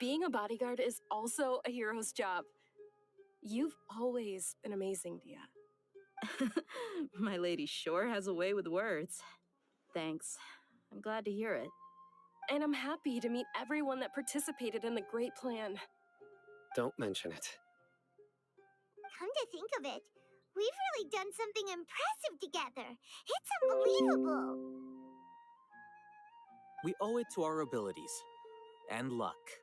Being a bodyguard is also a hero's job. You've always been amazing, Dia. My lady sure has a way with words. Thanks. I'm glad to hear it. And I'm happy to meet everyone that participated in the great plan. Don't mention it. Come to think of it, we've really done something impressive together. It's unbelievable. We owe it to our abilities. And luck.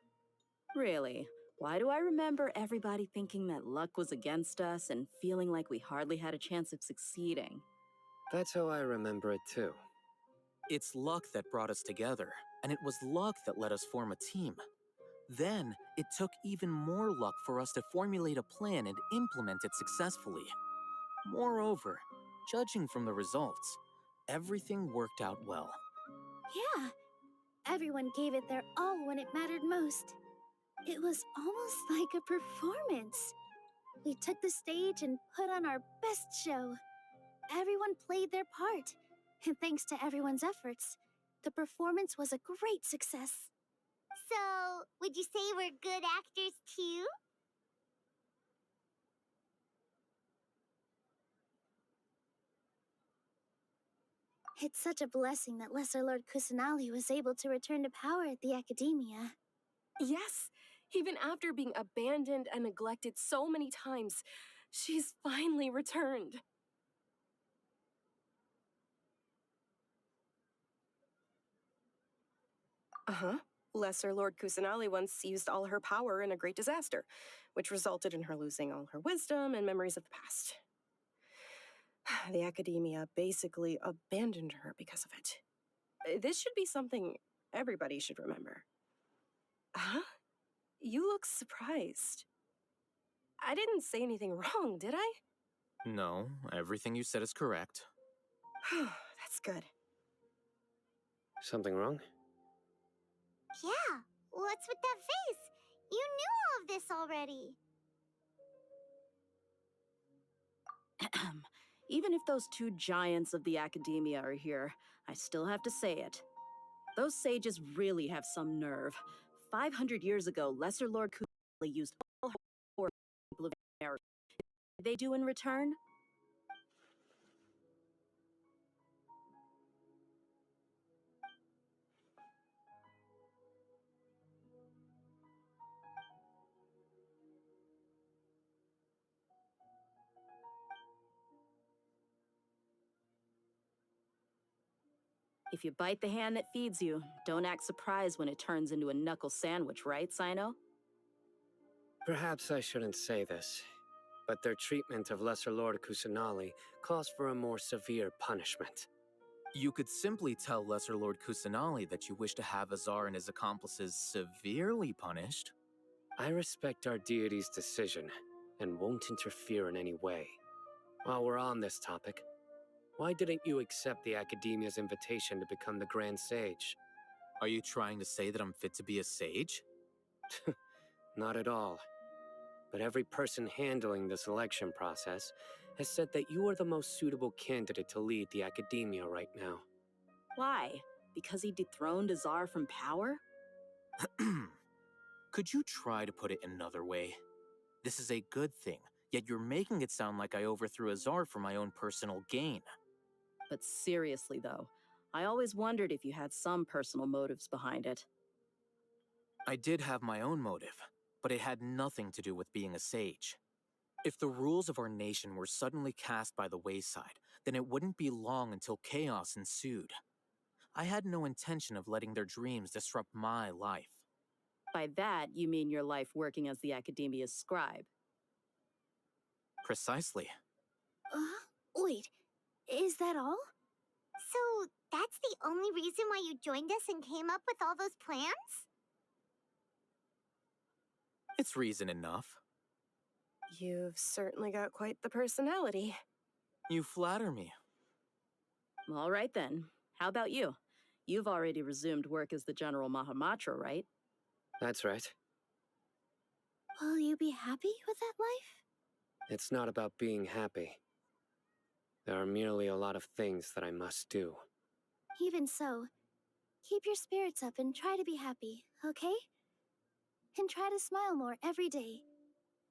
Really? Why do I remember everybody thinking that luck was against us and feeling like we hardly had a chance of succeeding? That's how I remember it too. It's luck that brought us together, and it was luck that let us form a team. Then, it took even more luck for us to formulate a plan and implement it successfully. Moreover, judging from the results, everything worked out well. Yeah, everyone gave it their all when it mattered most. It was almost like a performance. We took the stage and put on our best show. Everyone played their part, and thanks to everyone's efforts, the performance was a great success. So, would you say we're good actors too? It's such a blessing that Lesser Lord Kusanali was able to return to power at the Academia. Yes, even after being abandoned and neglected so many times, she's finally returned. Uh-huh. Lesser Lord Kusanali once used all her power in a great disaster, which resulted in her losing all her wisdom and memories of the past. The Academia basically abandoned her because of it. This should be something everybody should remember. Huh? You look surprised. I didn't say anything wrong, did I? No, everything you said is correct. That's good. Something wrong? Yeah, what's with that face? You knew all of this already. Even if those two giants of the Academia are here, I still have to say it. Those sages really have some nerve. 500 years ago, Lesser Lord Kusanali used all her power to people of Nehru. What did they do in return? If you bite the hand that feeds you, don't act surprised when it turns into a knuckle sandwich, right, Sino? Perhaps I shouldn't say this, but their treatment of Lesser Lord Kusanali calls for a more severe punishment. You could simply tell Lesser Lord Kusanali that you wish to have Azar and his accomplices severely punished. I respect our deity's decision and won't interfere in any way. While we're on this topic, why didn't you accept the Academia's invitation to become the Grand Sage? Are you trying to say that I'm fit to be a sage? Not at all. But every person handling the selection process has said that you are the most suitable candidate to lead the Academia right now. Why? Because he dethroned Azar from power? Could you try to put it another way? This is a good thing, yet you're making it sound like I overthrew Azar for my own personal gain. But seriously, though, I always wondered if you had some personal motives behind it. I did have my own motive, but it had nothing to do with being a sage. If the rules of our nation were suddenly cast by the wayside, then it wouldn't be long until chaos ensued. I had no intention of letting their dreams disrupt my life. By that, you mean your life working as the Academia's scribe. Precisely. Wait, is that all? So, that's the only reason why you joined us and came up with all those plans? It's reason enough. You've certainly got quite the personality. You flatter me. All right then. How about you? You've already resumed work as the General Mahamatra, right? That's right. Will you be happy with that life? It's not about being happy. There are merely a lot of things that I must do. Even so, keep your spirits up and try to be happy, okay? And try to smile more every day,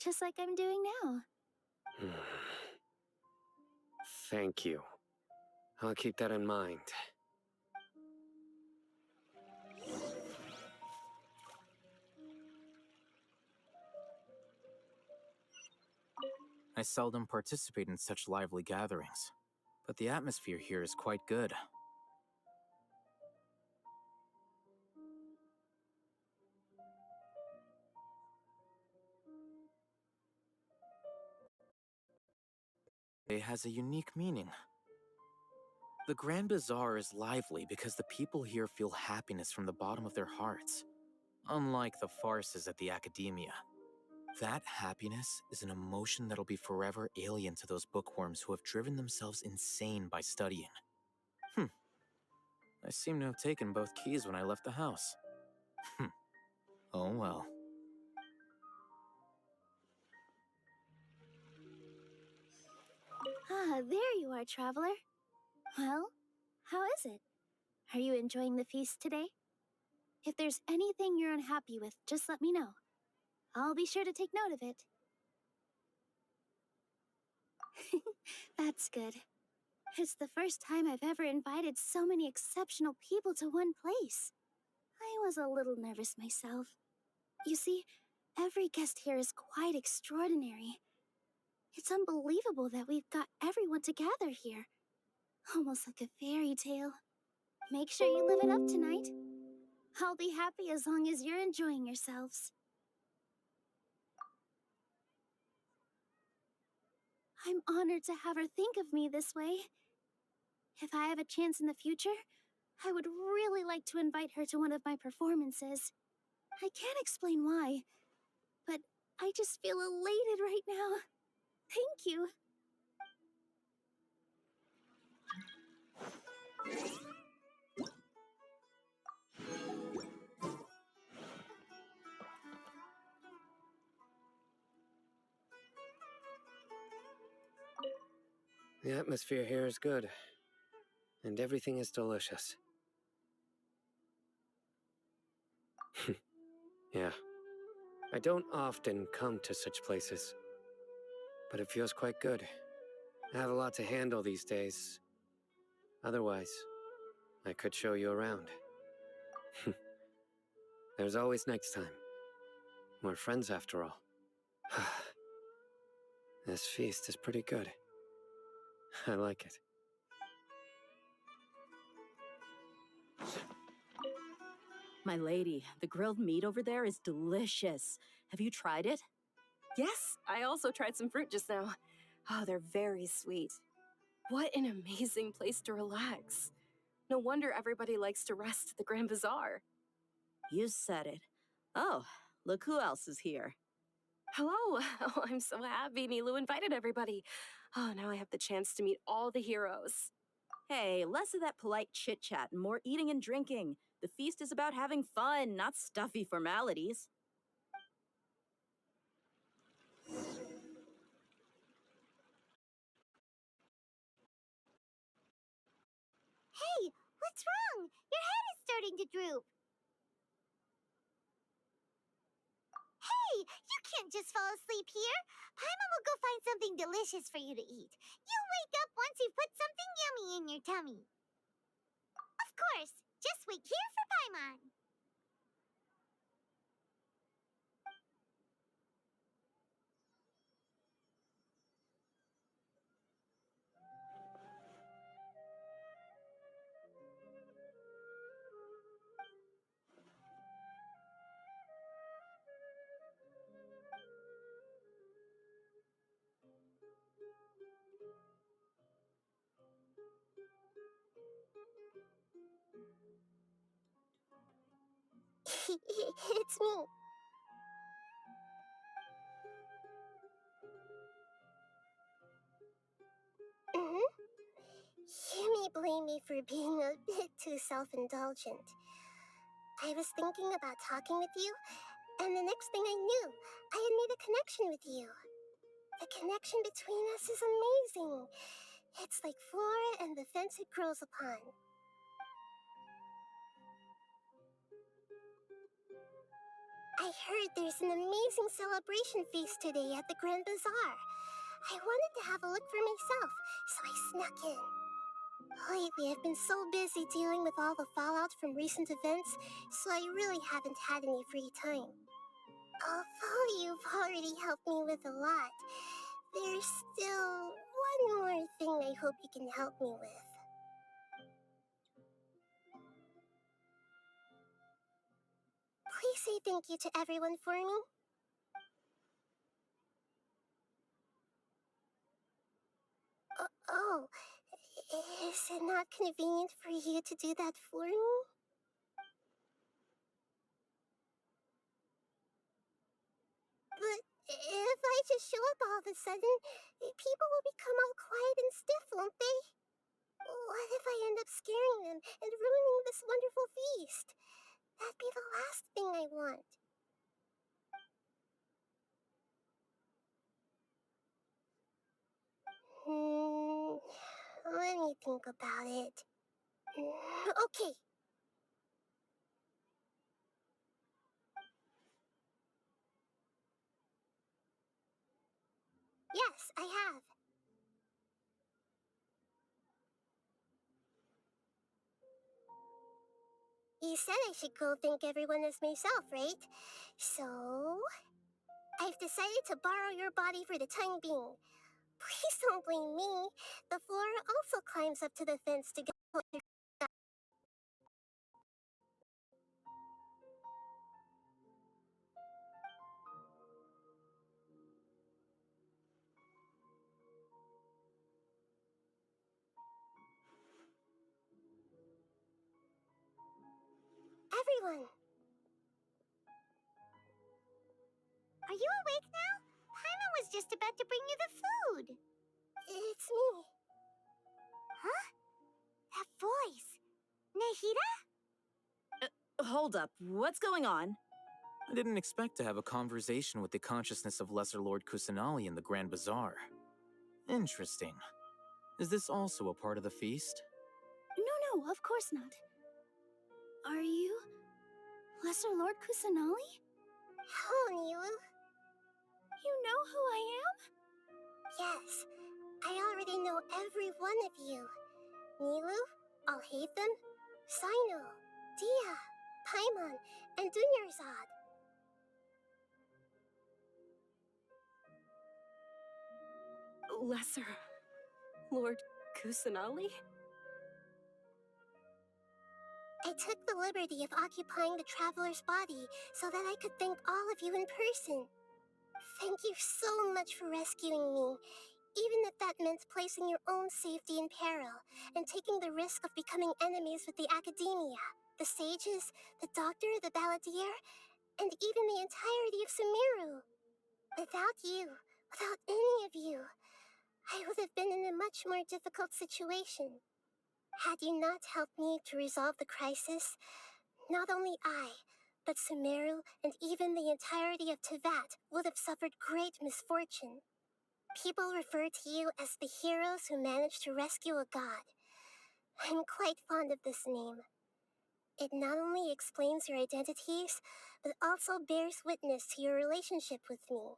just like I'm doing now. Thank you. I'll keep that in mind. I seldom participate in such lively gatherings, but the atmosphere here is quite good. It has a unique meaning. The Grand Bazaar is lively because the people here feel happiness from the bottom of their hearts, unlike the farces at the Academia. That happiness is an emotion that'll be forever alien to those bookworms who have driven themselves insane by studying. I seem to have taken both keys when I left the house. Oh well. Ah, there you are, traveler. Well, how is it? Are you enjoying the feast today? If there's anything you're unhappy with, just let me know. I'll be sure to take note of it. That's good. It's the first time I've ever invited so many exceptional people to one place. I was a little nervous myself. You see, every guest here is quite extraordinary. It's unbelievable that we've got everyone together here. Almost like a fairy tale. Make sure you live it up tonight. I'll be happy as long as you're enjoying yourselves. I'm honored to have her think of me this way. If I have a chance in the future, I would really like to invite her to one of my performances. I can't explain why, but I just feel elated right now. Thank you. The atmosphere here is good, and everything is delicious. Yeah. I don't often come to such places, but it feels quite good. I have a lot to handle these days. Otherwise, I could show you around. There's always next time. We're friends after all. This feast is pretty good. I like it. My lady, the grilled meat over there is delicious. Have you tried it? Yes, I also tried some fruit just now. Oh, they're very sweet. What an amazing place to relax. No wonder everybody likes to rest at the Grand Bazaar. You said it. Oh, look who else is here. Hello! Oh, I'm so happy Nilou invited everybody. Oh, now I have the chance to meet all the heroes. Hey, less of that polite chit-chat and more eating and drinking. The feast is about having fun, not stuffy formalities. Hey, what's wrong? Your head is starting to droop. Hey, you can't just fall asleep here. Paimon will go find something delicious for you to eat. You'll wake up once you've put something yummy in your tummy. Of course, just wait here for Paimon. It's me. Mm-hmm. You may blame me for being a bit too self-indulgent. I was thinking about talking with you, and the next thing I knew, I had made a connection with you. The connection between us is amazing. It's like flora and the fence it grows upon. I heard there's an amazing celebration feast today at the Grand Bazaar. I wanted to have a look for myself, so I snuck in. Lately, I've been so busy dealing with all the fallout from recent events, so I really haven't had any free time. Although you've already helped me with a lot, there's still one more thing I hope you can help me with. Please say thank you to everyone for me. Oh, Is it not convenient for you to do that for me? But if I just show up all of a sudden, people will become all quiet and stiff, won't they? What if I end up scaring them and ruining this wonderful feast? That'd be the last thing I want. Let me think about it. Okay. Yes, I have. You said I should go thank everyone as myself, right? So, I've decided to borrow your body for the time being. Please don't blame me. The flora also climbs up to the fence to get closer. Everyone! Are you awake now? Paimon was just about to bring you the food. It's me. Huh? That voice. Nahida? Hold up, what's going on? I didn't expect to have a conversation with the consciousness of Lesser Lord Kusanali in the Grand Bazaar. Interesting. Is this also a part of the feast? No, of course not. Are you Lesser Lord Kusanali? Oh, nilou. You know who I am? Yes, I already know every one of you. Nilou, Alhaitham, Sino, Dia, Paimon, and Dunyarzad. Lesser Lord Kusanali? I took the liberty of occupying the traveler's body so that I could thank all of you in person. Thank you so much for rescuing me, even if that meant placing your own safety in peril and taking the risk of becoming enemies with the academia, the sages, the doctor, the balladeer, and even the entirety of Sumeru. Without you, without any of you, I would have been in a much more difficult situation. Had you not helped me to resolve the crisis, not only I, but Sumeru and even the entirety of Tevat would have suffered great misfortune. People refer to you as the heroes who managed to rescue a god. I'm quite fond of this name. It not only explains your identities, but also bears witness to your relationship with me.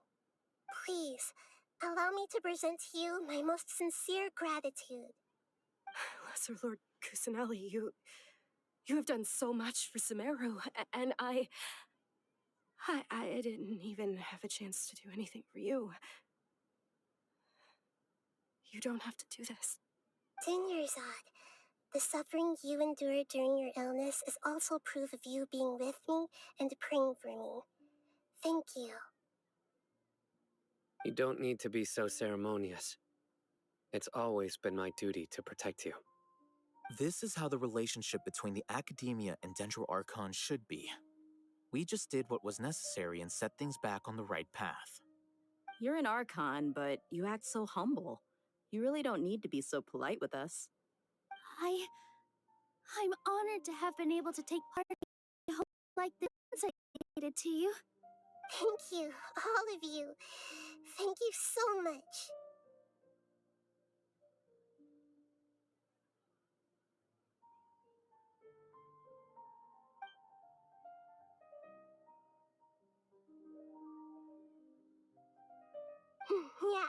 Please, allow me to present to you my most sincere gratitude. Lesser Lord Kusanali, you have done so much for Sumeru, and I didn't even have a chance to do anything for you. You don't have to do this. Dunyarzad, the suffering you endured during your illness is also proof of you being with me and praying for me. Thank you. You don't need to be so ceremonious. It's always been my duty to protect you. This is how the relationship between the Academia and Dendro Archon should be. We just did what was necessary and set things back on the right path. You're an Archon, but you act so humble. You really don't need to be so polite with us. I'm honored to have been able to take part in a hope like this I needed to you. Thank you, all of you. Thank you so much. Yeah.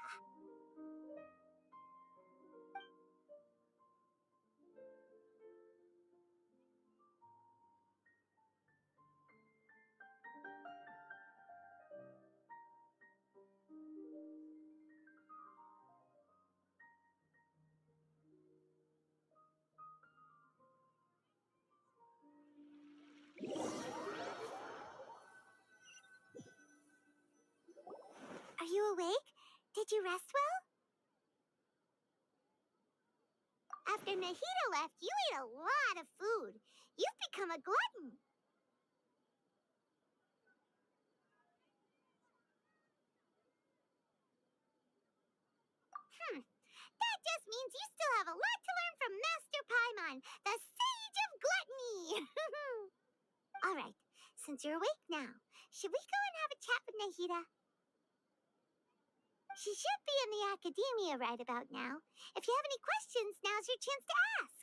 Are you awake? Did you rest well? After Nahida left, you ate a lot of food. You've become a glutton. That just means you still have a lot to learn from Master Paimon, the Sage of Gluttony. All right, since you're awake now, should we go and have a chat with Nahida? She should be in the academia right about now. If you have any questions, now's your chance to ask.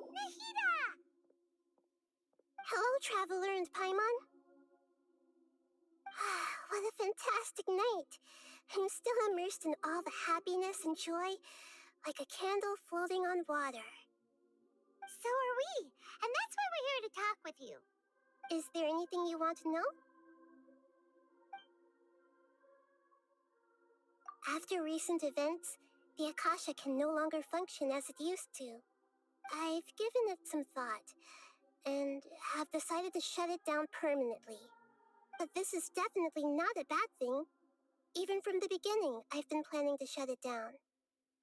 Nahida! Hello, Traveler and Paimon. What a fantastic night. I'm still immersed in all the happiness and joy, like a candle floating on water. So are we, and that's why we're here to talk with you. Is there anything you want to know? After recent events, the Akasha can no longer function as it used to. I've given it some thought, and have decided to shut it down permanently. But this is definitely not a bad thing. Even from the beginning, I've been planning to shut it down.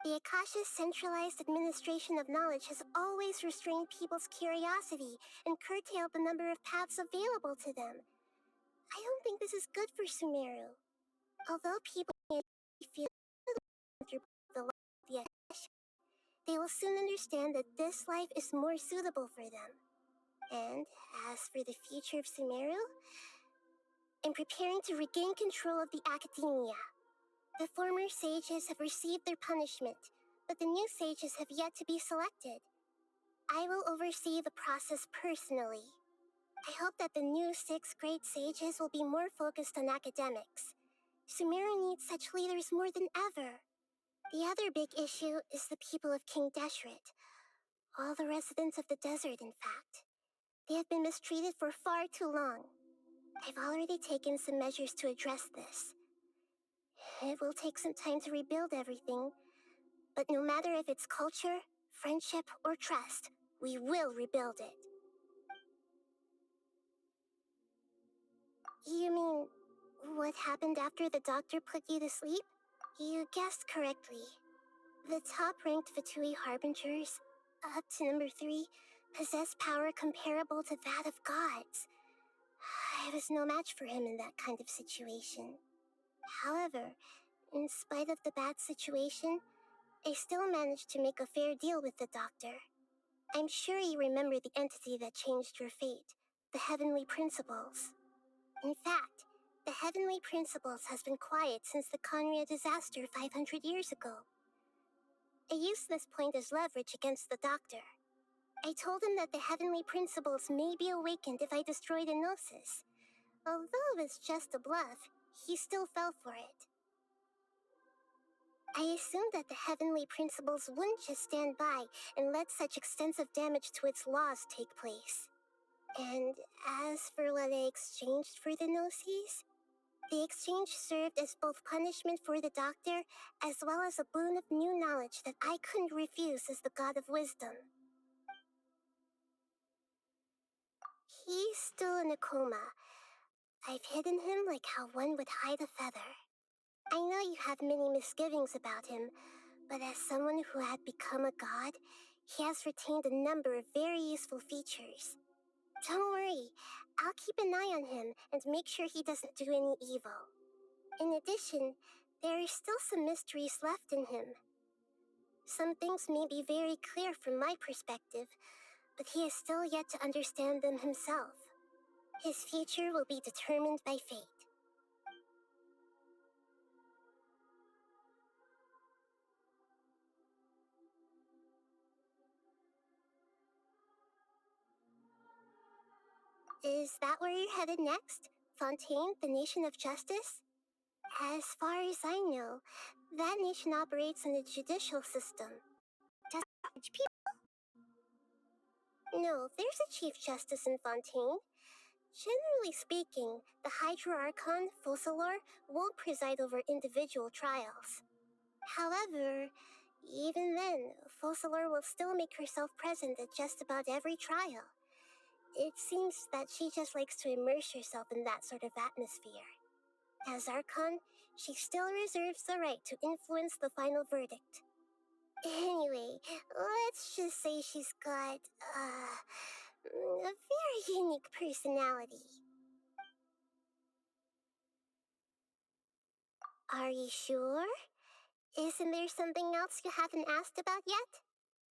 The Akasha's centralized administration of knowledge has always restrained people's curiosity and curtailed the number of paths available to them. I don't think this is good for Sumeru. Although people may feel comfortable with the life of the Akasha, they will soon understand that this life is more suitable for them. And as for the future of Sumeru, I'm preparing to regain control of the academia. The former sages have received their punishment, but the new sages have yet to be selected. I will oversee the process personally. I hope that the new 6th grade sages will be more focused on academics. Sumeru needs such leaders more than ever. The other big issue is the people of King Deshret. All the residents of the desert, in fact. They have been mistreated for far too long. I've already taken some measures to address this. It will take some time to rebuild everything, but no matter if it's culture, friendship, or trust, we will rebuild it. You mean, what happened after the doctor put you to sleep? You guessed correctly. The top-ranked Fatui Harbingers, up to number 3, possess power comparable to that of gods. I was no match for him in that kind of situation. However, in spite of the bad situation, I still managed to make a fair deal with the doctor. I'm sure you remember the entity that changed your fate, the Heavenly Principles. In fact, the Heavenly Principles has been quiet since the Conria disaster 500 years ago. I used this point as leverage against the doctor. I told him that the Heavenly Principles may be awakened if I destroy the noxxis. Although it was just a bluff, he still fell for it. I assumed that the Heavenly Principles wouldn't just stand by and let such extensive damage to its laws take place. And as for what I exchanged for the noxxis, the exchange served as both punishment for the doctor as well as a boon of new knowledge that I couldn't refuse as the god of wisdom. He's still in a coma. I've hidden him like how one would hide a feather. I know you have many misgivings about him, but as someone who had become a god, he has retained a number of very useful features. Don't worry, I'll keep an eye on him and make sure he doesn't do any evil. In addition, there are still some mysteries left in him. Some things may be very clear from my perspective, but he is still yet to understand them himself. His future will be determined by fate. Is that where you're headed next? Fontaine, the nation of justice? As far as I know, that nation operates in a judicial system. Does it judge people? No, there's a chief justice in Fontaine. Generally speaking, the Hydra Archon, Focalor, won't preside over individual trials. However, even then, Focalor will still make herself present at just about every trial. It seems that she just likes to immerse herself in that sort of atmosphere. As Archon, she still reserves the right to influence the final verdict. Anyway, let's just say she's got, a very unique personality. Are you sure? Isn't there something else you haven't asked about yet?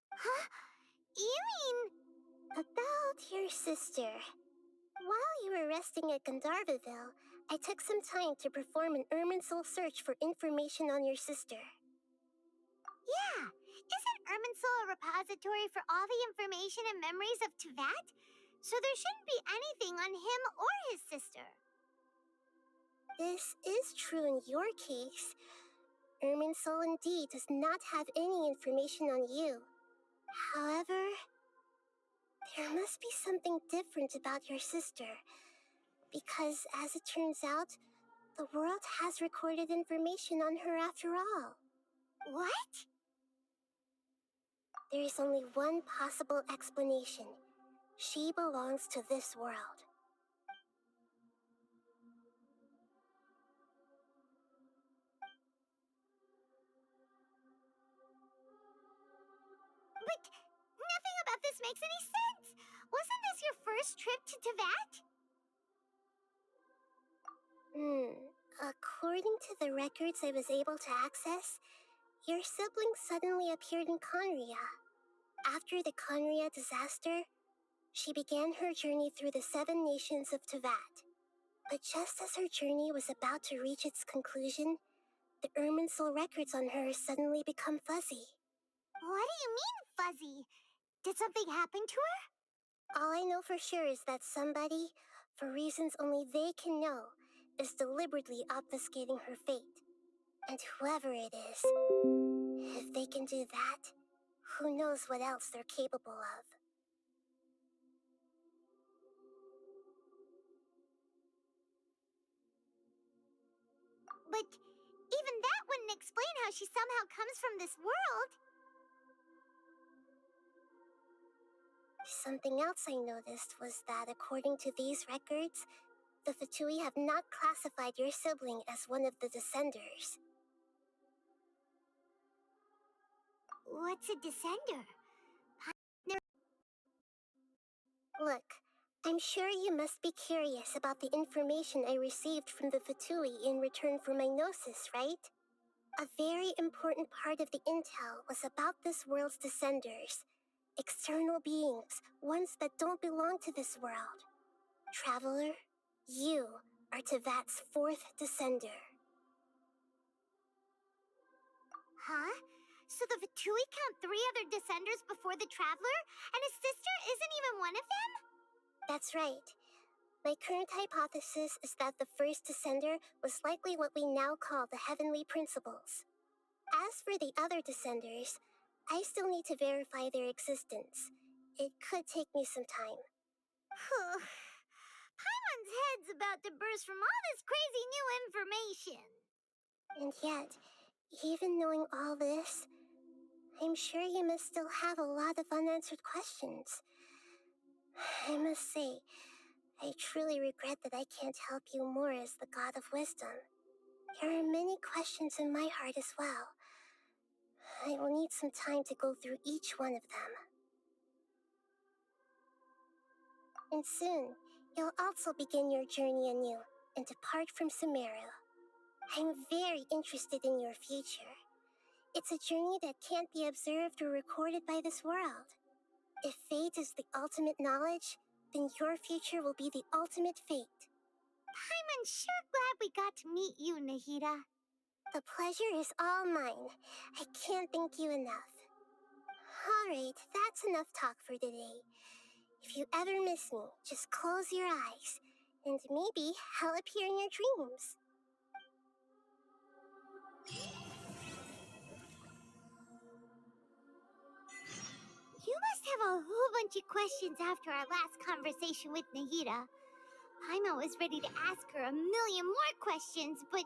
Huh? You mean... About your sister. While you were resting at Gandharvaville, I took some time to perform an Irminsul search for information on your sister. Yeah, isn't Irminsul a repository for all the information and memories of Teyvat? So there shouldn't be anything on him or his sister. This is true in your case. Irminsul indeed does not have any information on you. However, there must be something different about your sister. Because, as it turns out, the world has recorded information on her after all. What? There is only one possible explanation. She belongs to this world. But nothing about this makes any sense. Wasn't this your first trip to Teyvat? According to the records I was able to access, your sibling suddenly appeared in Conria. After the Conria disaster, she began her journey through the 7 nations of Teyvat. But just as her journey was about to reach its conclusion, the Irminsul records on her suddenly become fuzzy. What do you mean, fuzzy? Did something happen to her? All I know for sure is that somebody, for reasons only they can know, is deliberately obfuscating her fate. And whoever it is, if they can do that, who knows what else they're capable of. But even that wouldn't explain how she somehow comes from this world. Something else I noticed was that according to these records, the Fatui have not classified your sibling as one of the Descenders. What's a Descender? Look, I'm sure you must be curious about the information I received from the Fatui in return for my gnosis, right? A very important part of the intel was about this world's Descenders. External beings, ones that don't belong to this world. Traveler, you are Teyvat's 4th Descender. Huh? So the Fatui count 3 other Descenders before the Traveler, and his sister isn't even one of them? That's right. My current hypothesis is that the first Descender was likely what we now call the Heavenly Principles. As for the other Descenders, I still need to verify their existence. It could take me some time. Paimon's head's about to burst from all this crazy new information. And yet, even knowing all this, I'm sure you must still have a lot of unanswered questions. I must say, I truly regret that I can't help you more as the God of Wisdom. There are many questions in my heart as well. I will need some time to go through each one of them. And soon, you'll also begin your journey anew and depart from Sumeru. I'm very interested in your future. It's a journey that can't be observed or recorded by this world. If fate is the ultimate knowledge, then your future will be the ultimate fate. I'm sure glad we got to meet you, Nahida. The pleasure is all mine. I can't thank you enough. Alright, that's enough talk for today. If you ever miss me, just close your eyes, and maybe I'll appear in your dreams. You must have a whole bunch of questions after our last conversation with Nahida. Paimon was ready to ask her a million more questions, but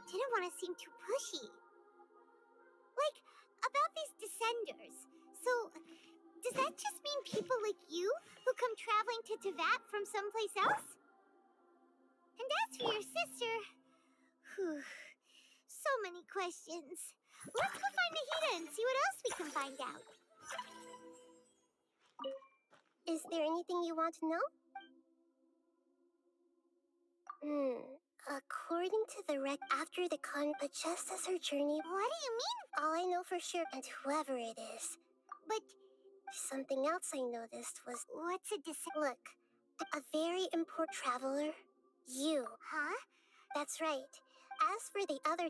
didn't want to seem too pushy. Like, about these descenders. So, does that just mean people like you who come traveling to Teyvat from someplace else? And as for your sister... Whew, so many questions. Let's go find Nahida and see what else we can find out. Is there anything you want to know? According to the wreck after the con, but just as her journey... What do you mean? All I know for sure, and whoever it is. But something else I noticed was... What's a Look, a very important traveler. You. Huh? That's right. As for the other...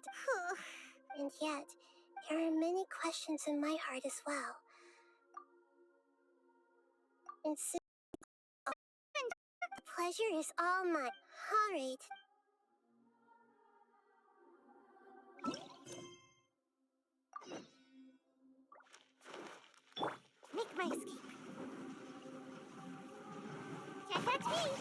and yet, there are many questions in my heart as well. And so... The pleasure is all mine. All right. Make my escape. Can't catch me!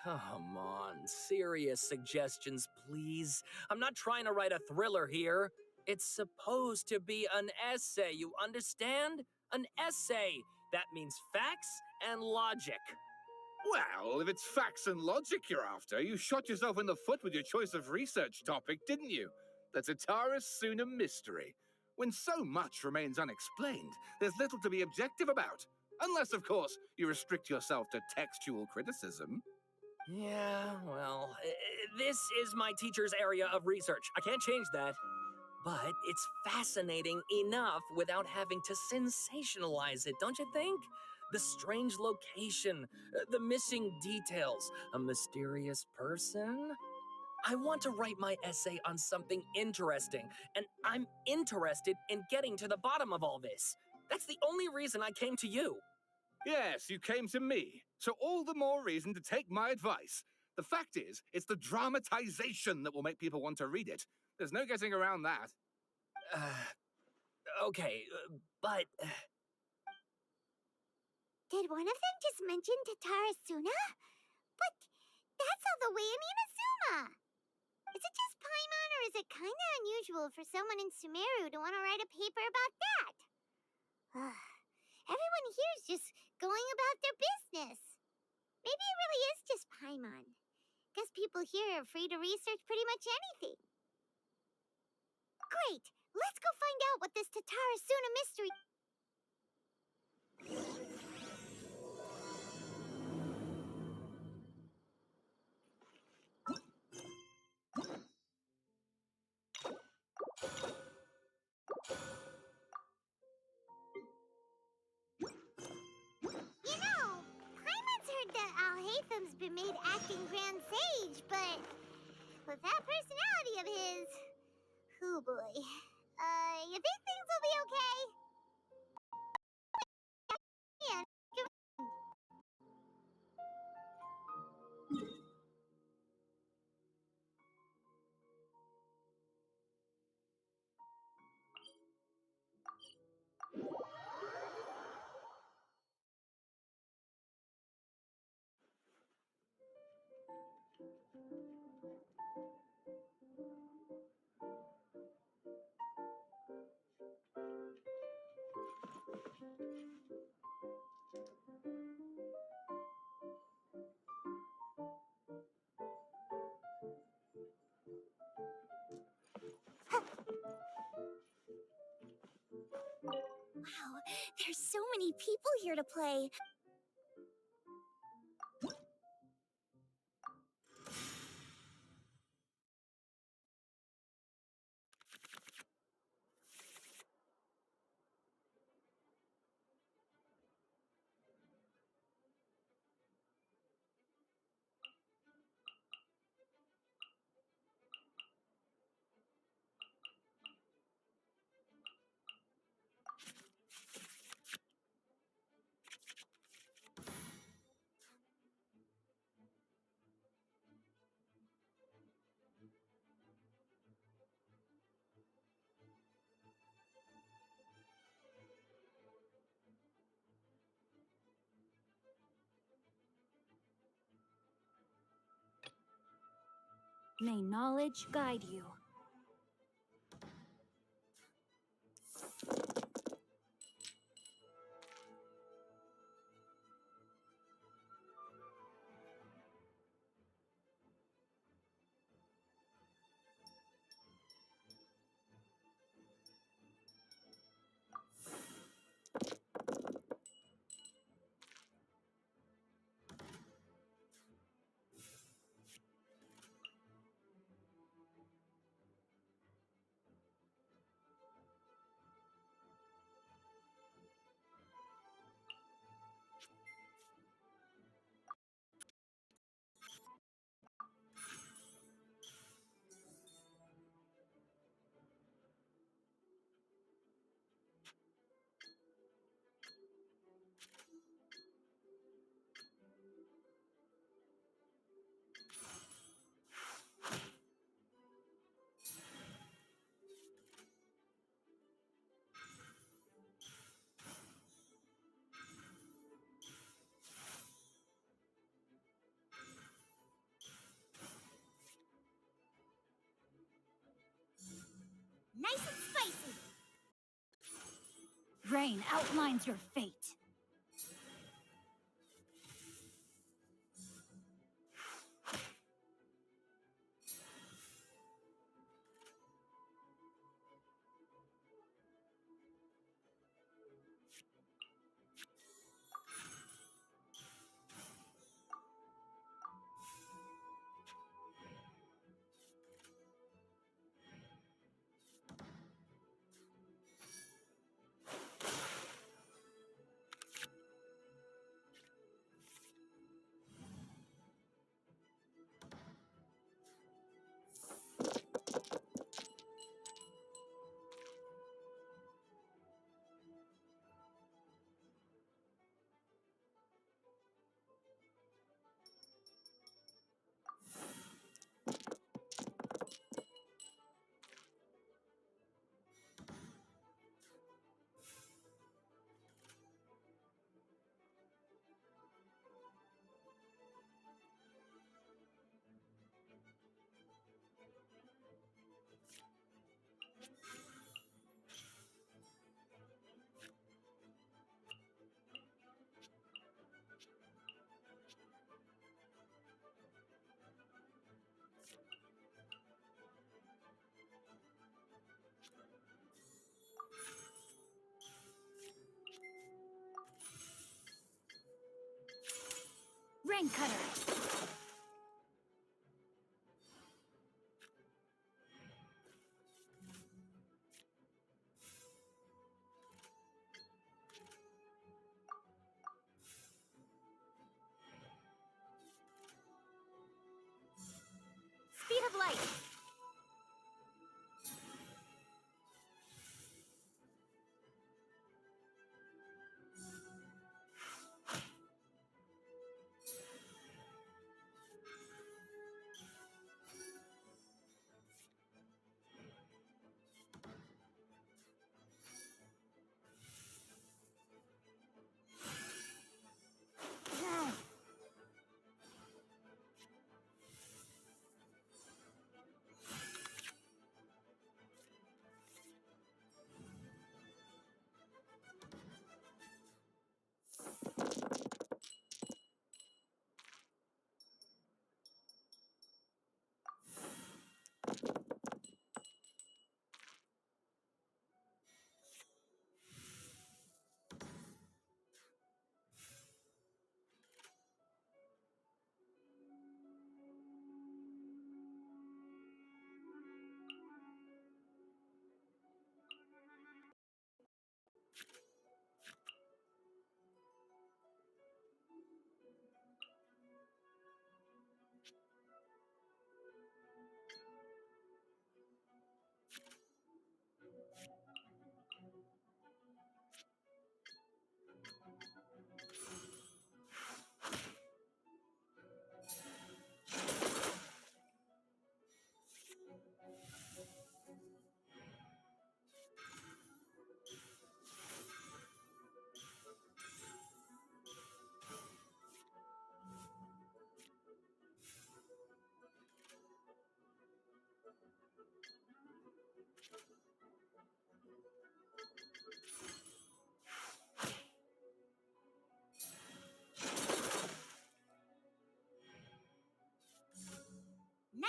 Come on, serious suggestions, please. I'm not trying to write a thriller here. It's supposed to be an essay, you understand? An essay. That means facts and logic. Well, if it's facts and logic you're after, you shot yourself in the foot with your choice of research topic, didn't you? The Tataris Suna mystery. When so much remains unexplained, there's little to be objective about. Unless, of course, you restrict yourself to textual criticism. Yeah, well, this is my teacher's area of research. I can't change that. But it's fascinating enough without having to sensationalize it, don't you think? The strange location, the missing details, a mysterious person. I want to write my essay on something interesting, and I'm interested in getting to the bottom of all this. That's the only reason I came to you. Yes, you came to me, so all the more reason to take my advice. The fact is, it's the dramatization that will make people want to read it. There's no getting around that. Okay, but... Did one of them just mention Tataris Suna? But that's all the way in Inazuma! Is it just Paimon, or is it kinda unusual for someone in Sumeru to want to write a paper about that? Everyone here is just going about their business. Maybe it really is just Paimon. Guess people here are free to research pretty much anything. Great! Let's go find out what this Tataris Suna mystery... You know, Paimon's heard that Alhaitham's been made acting Grand Sage, but with that personality of his... Oh boy. You think things will be okay? Yeah. There's so many people here to play. May knowledge guide you. Nice and spicy! Rain outlines your fate. Rain cutter. Speed of light!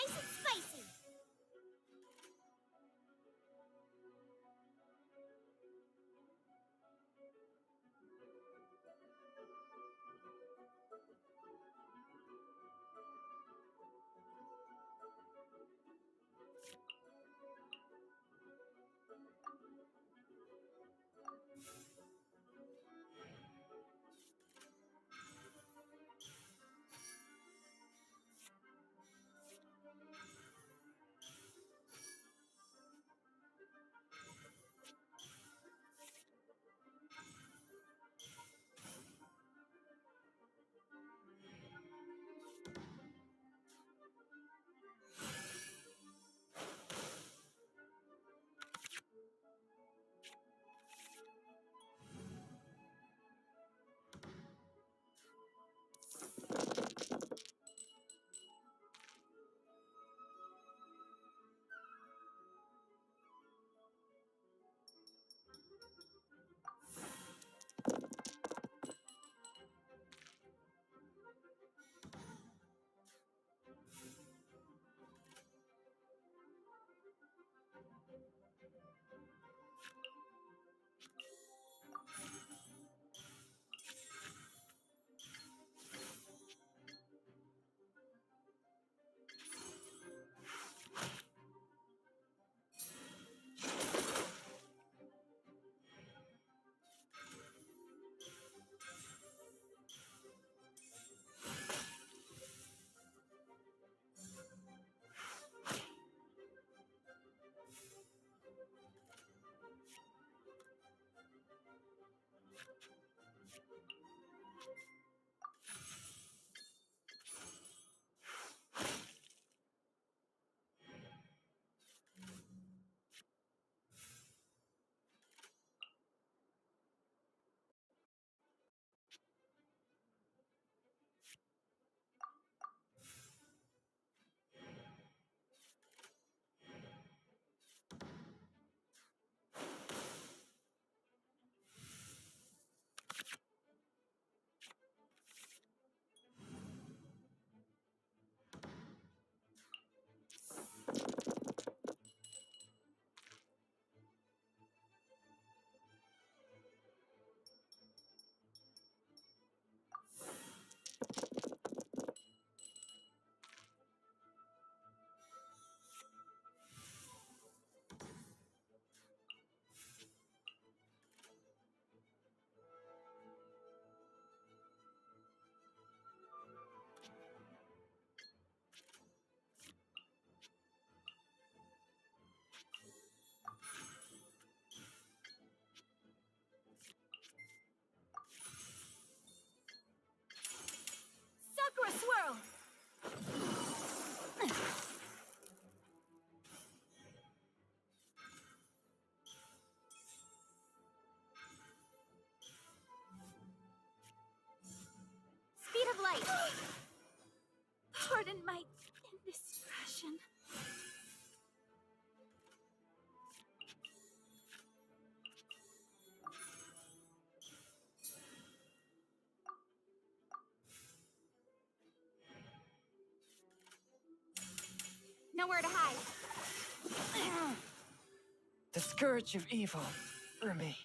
nice and spicy. Sakura swirl! Speed of light! Pardon my indiscretion. Nowhere to hide. The scourge of evil remains.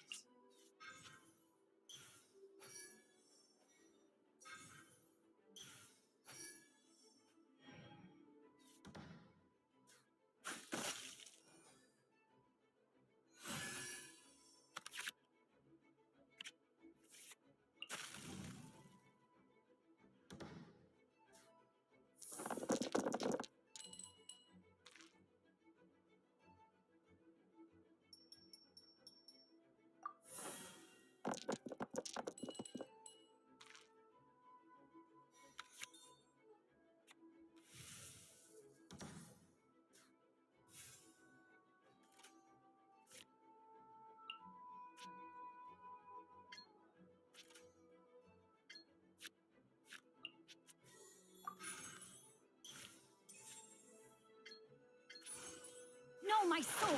No, my sword!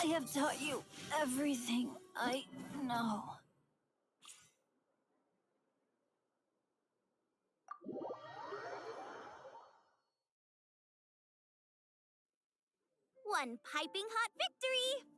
I have taught you everything I know. One piping hot victory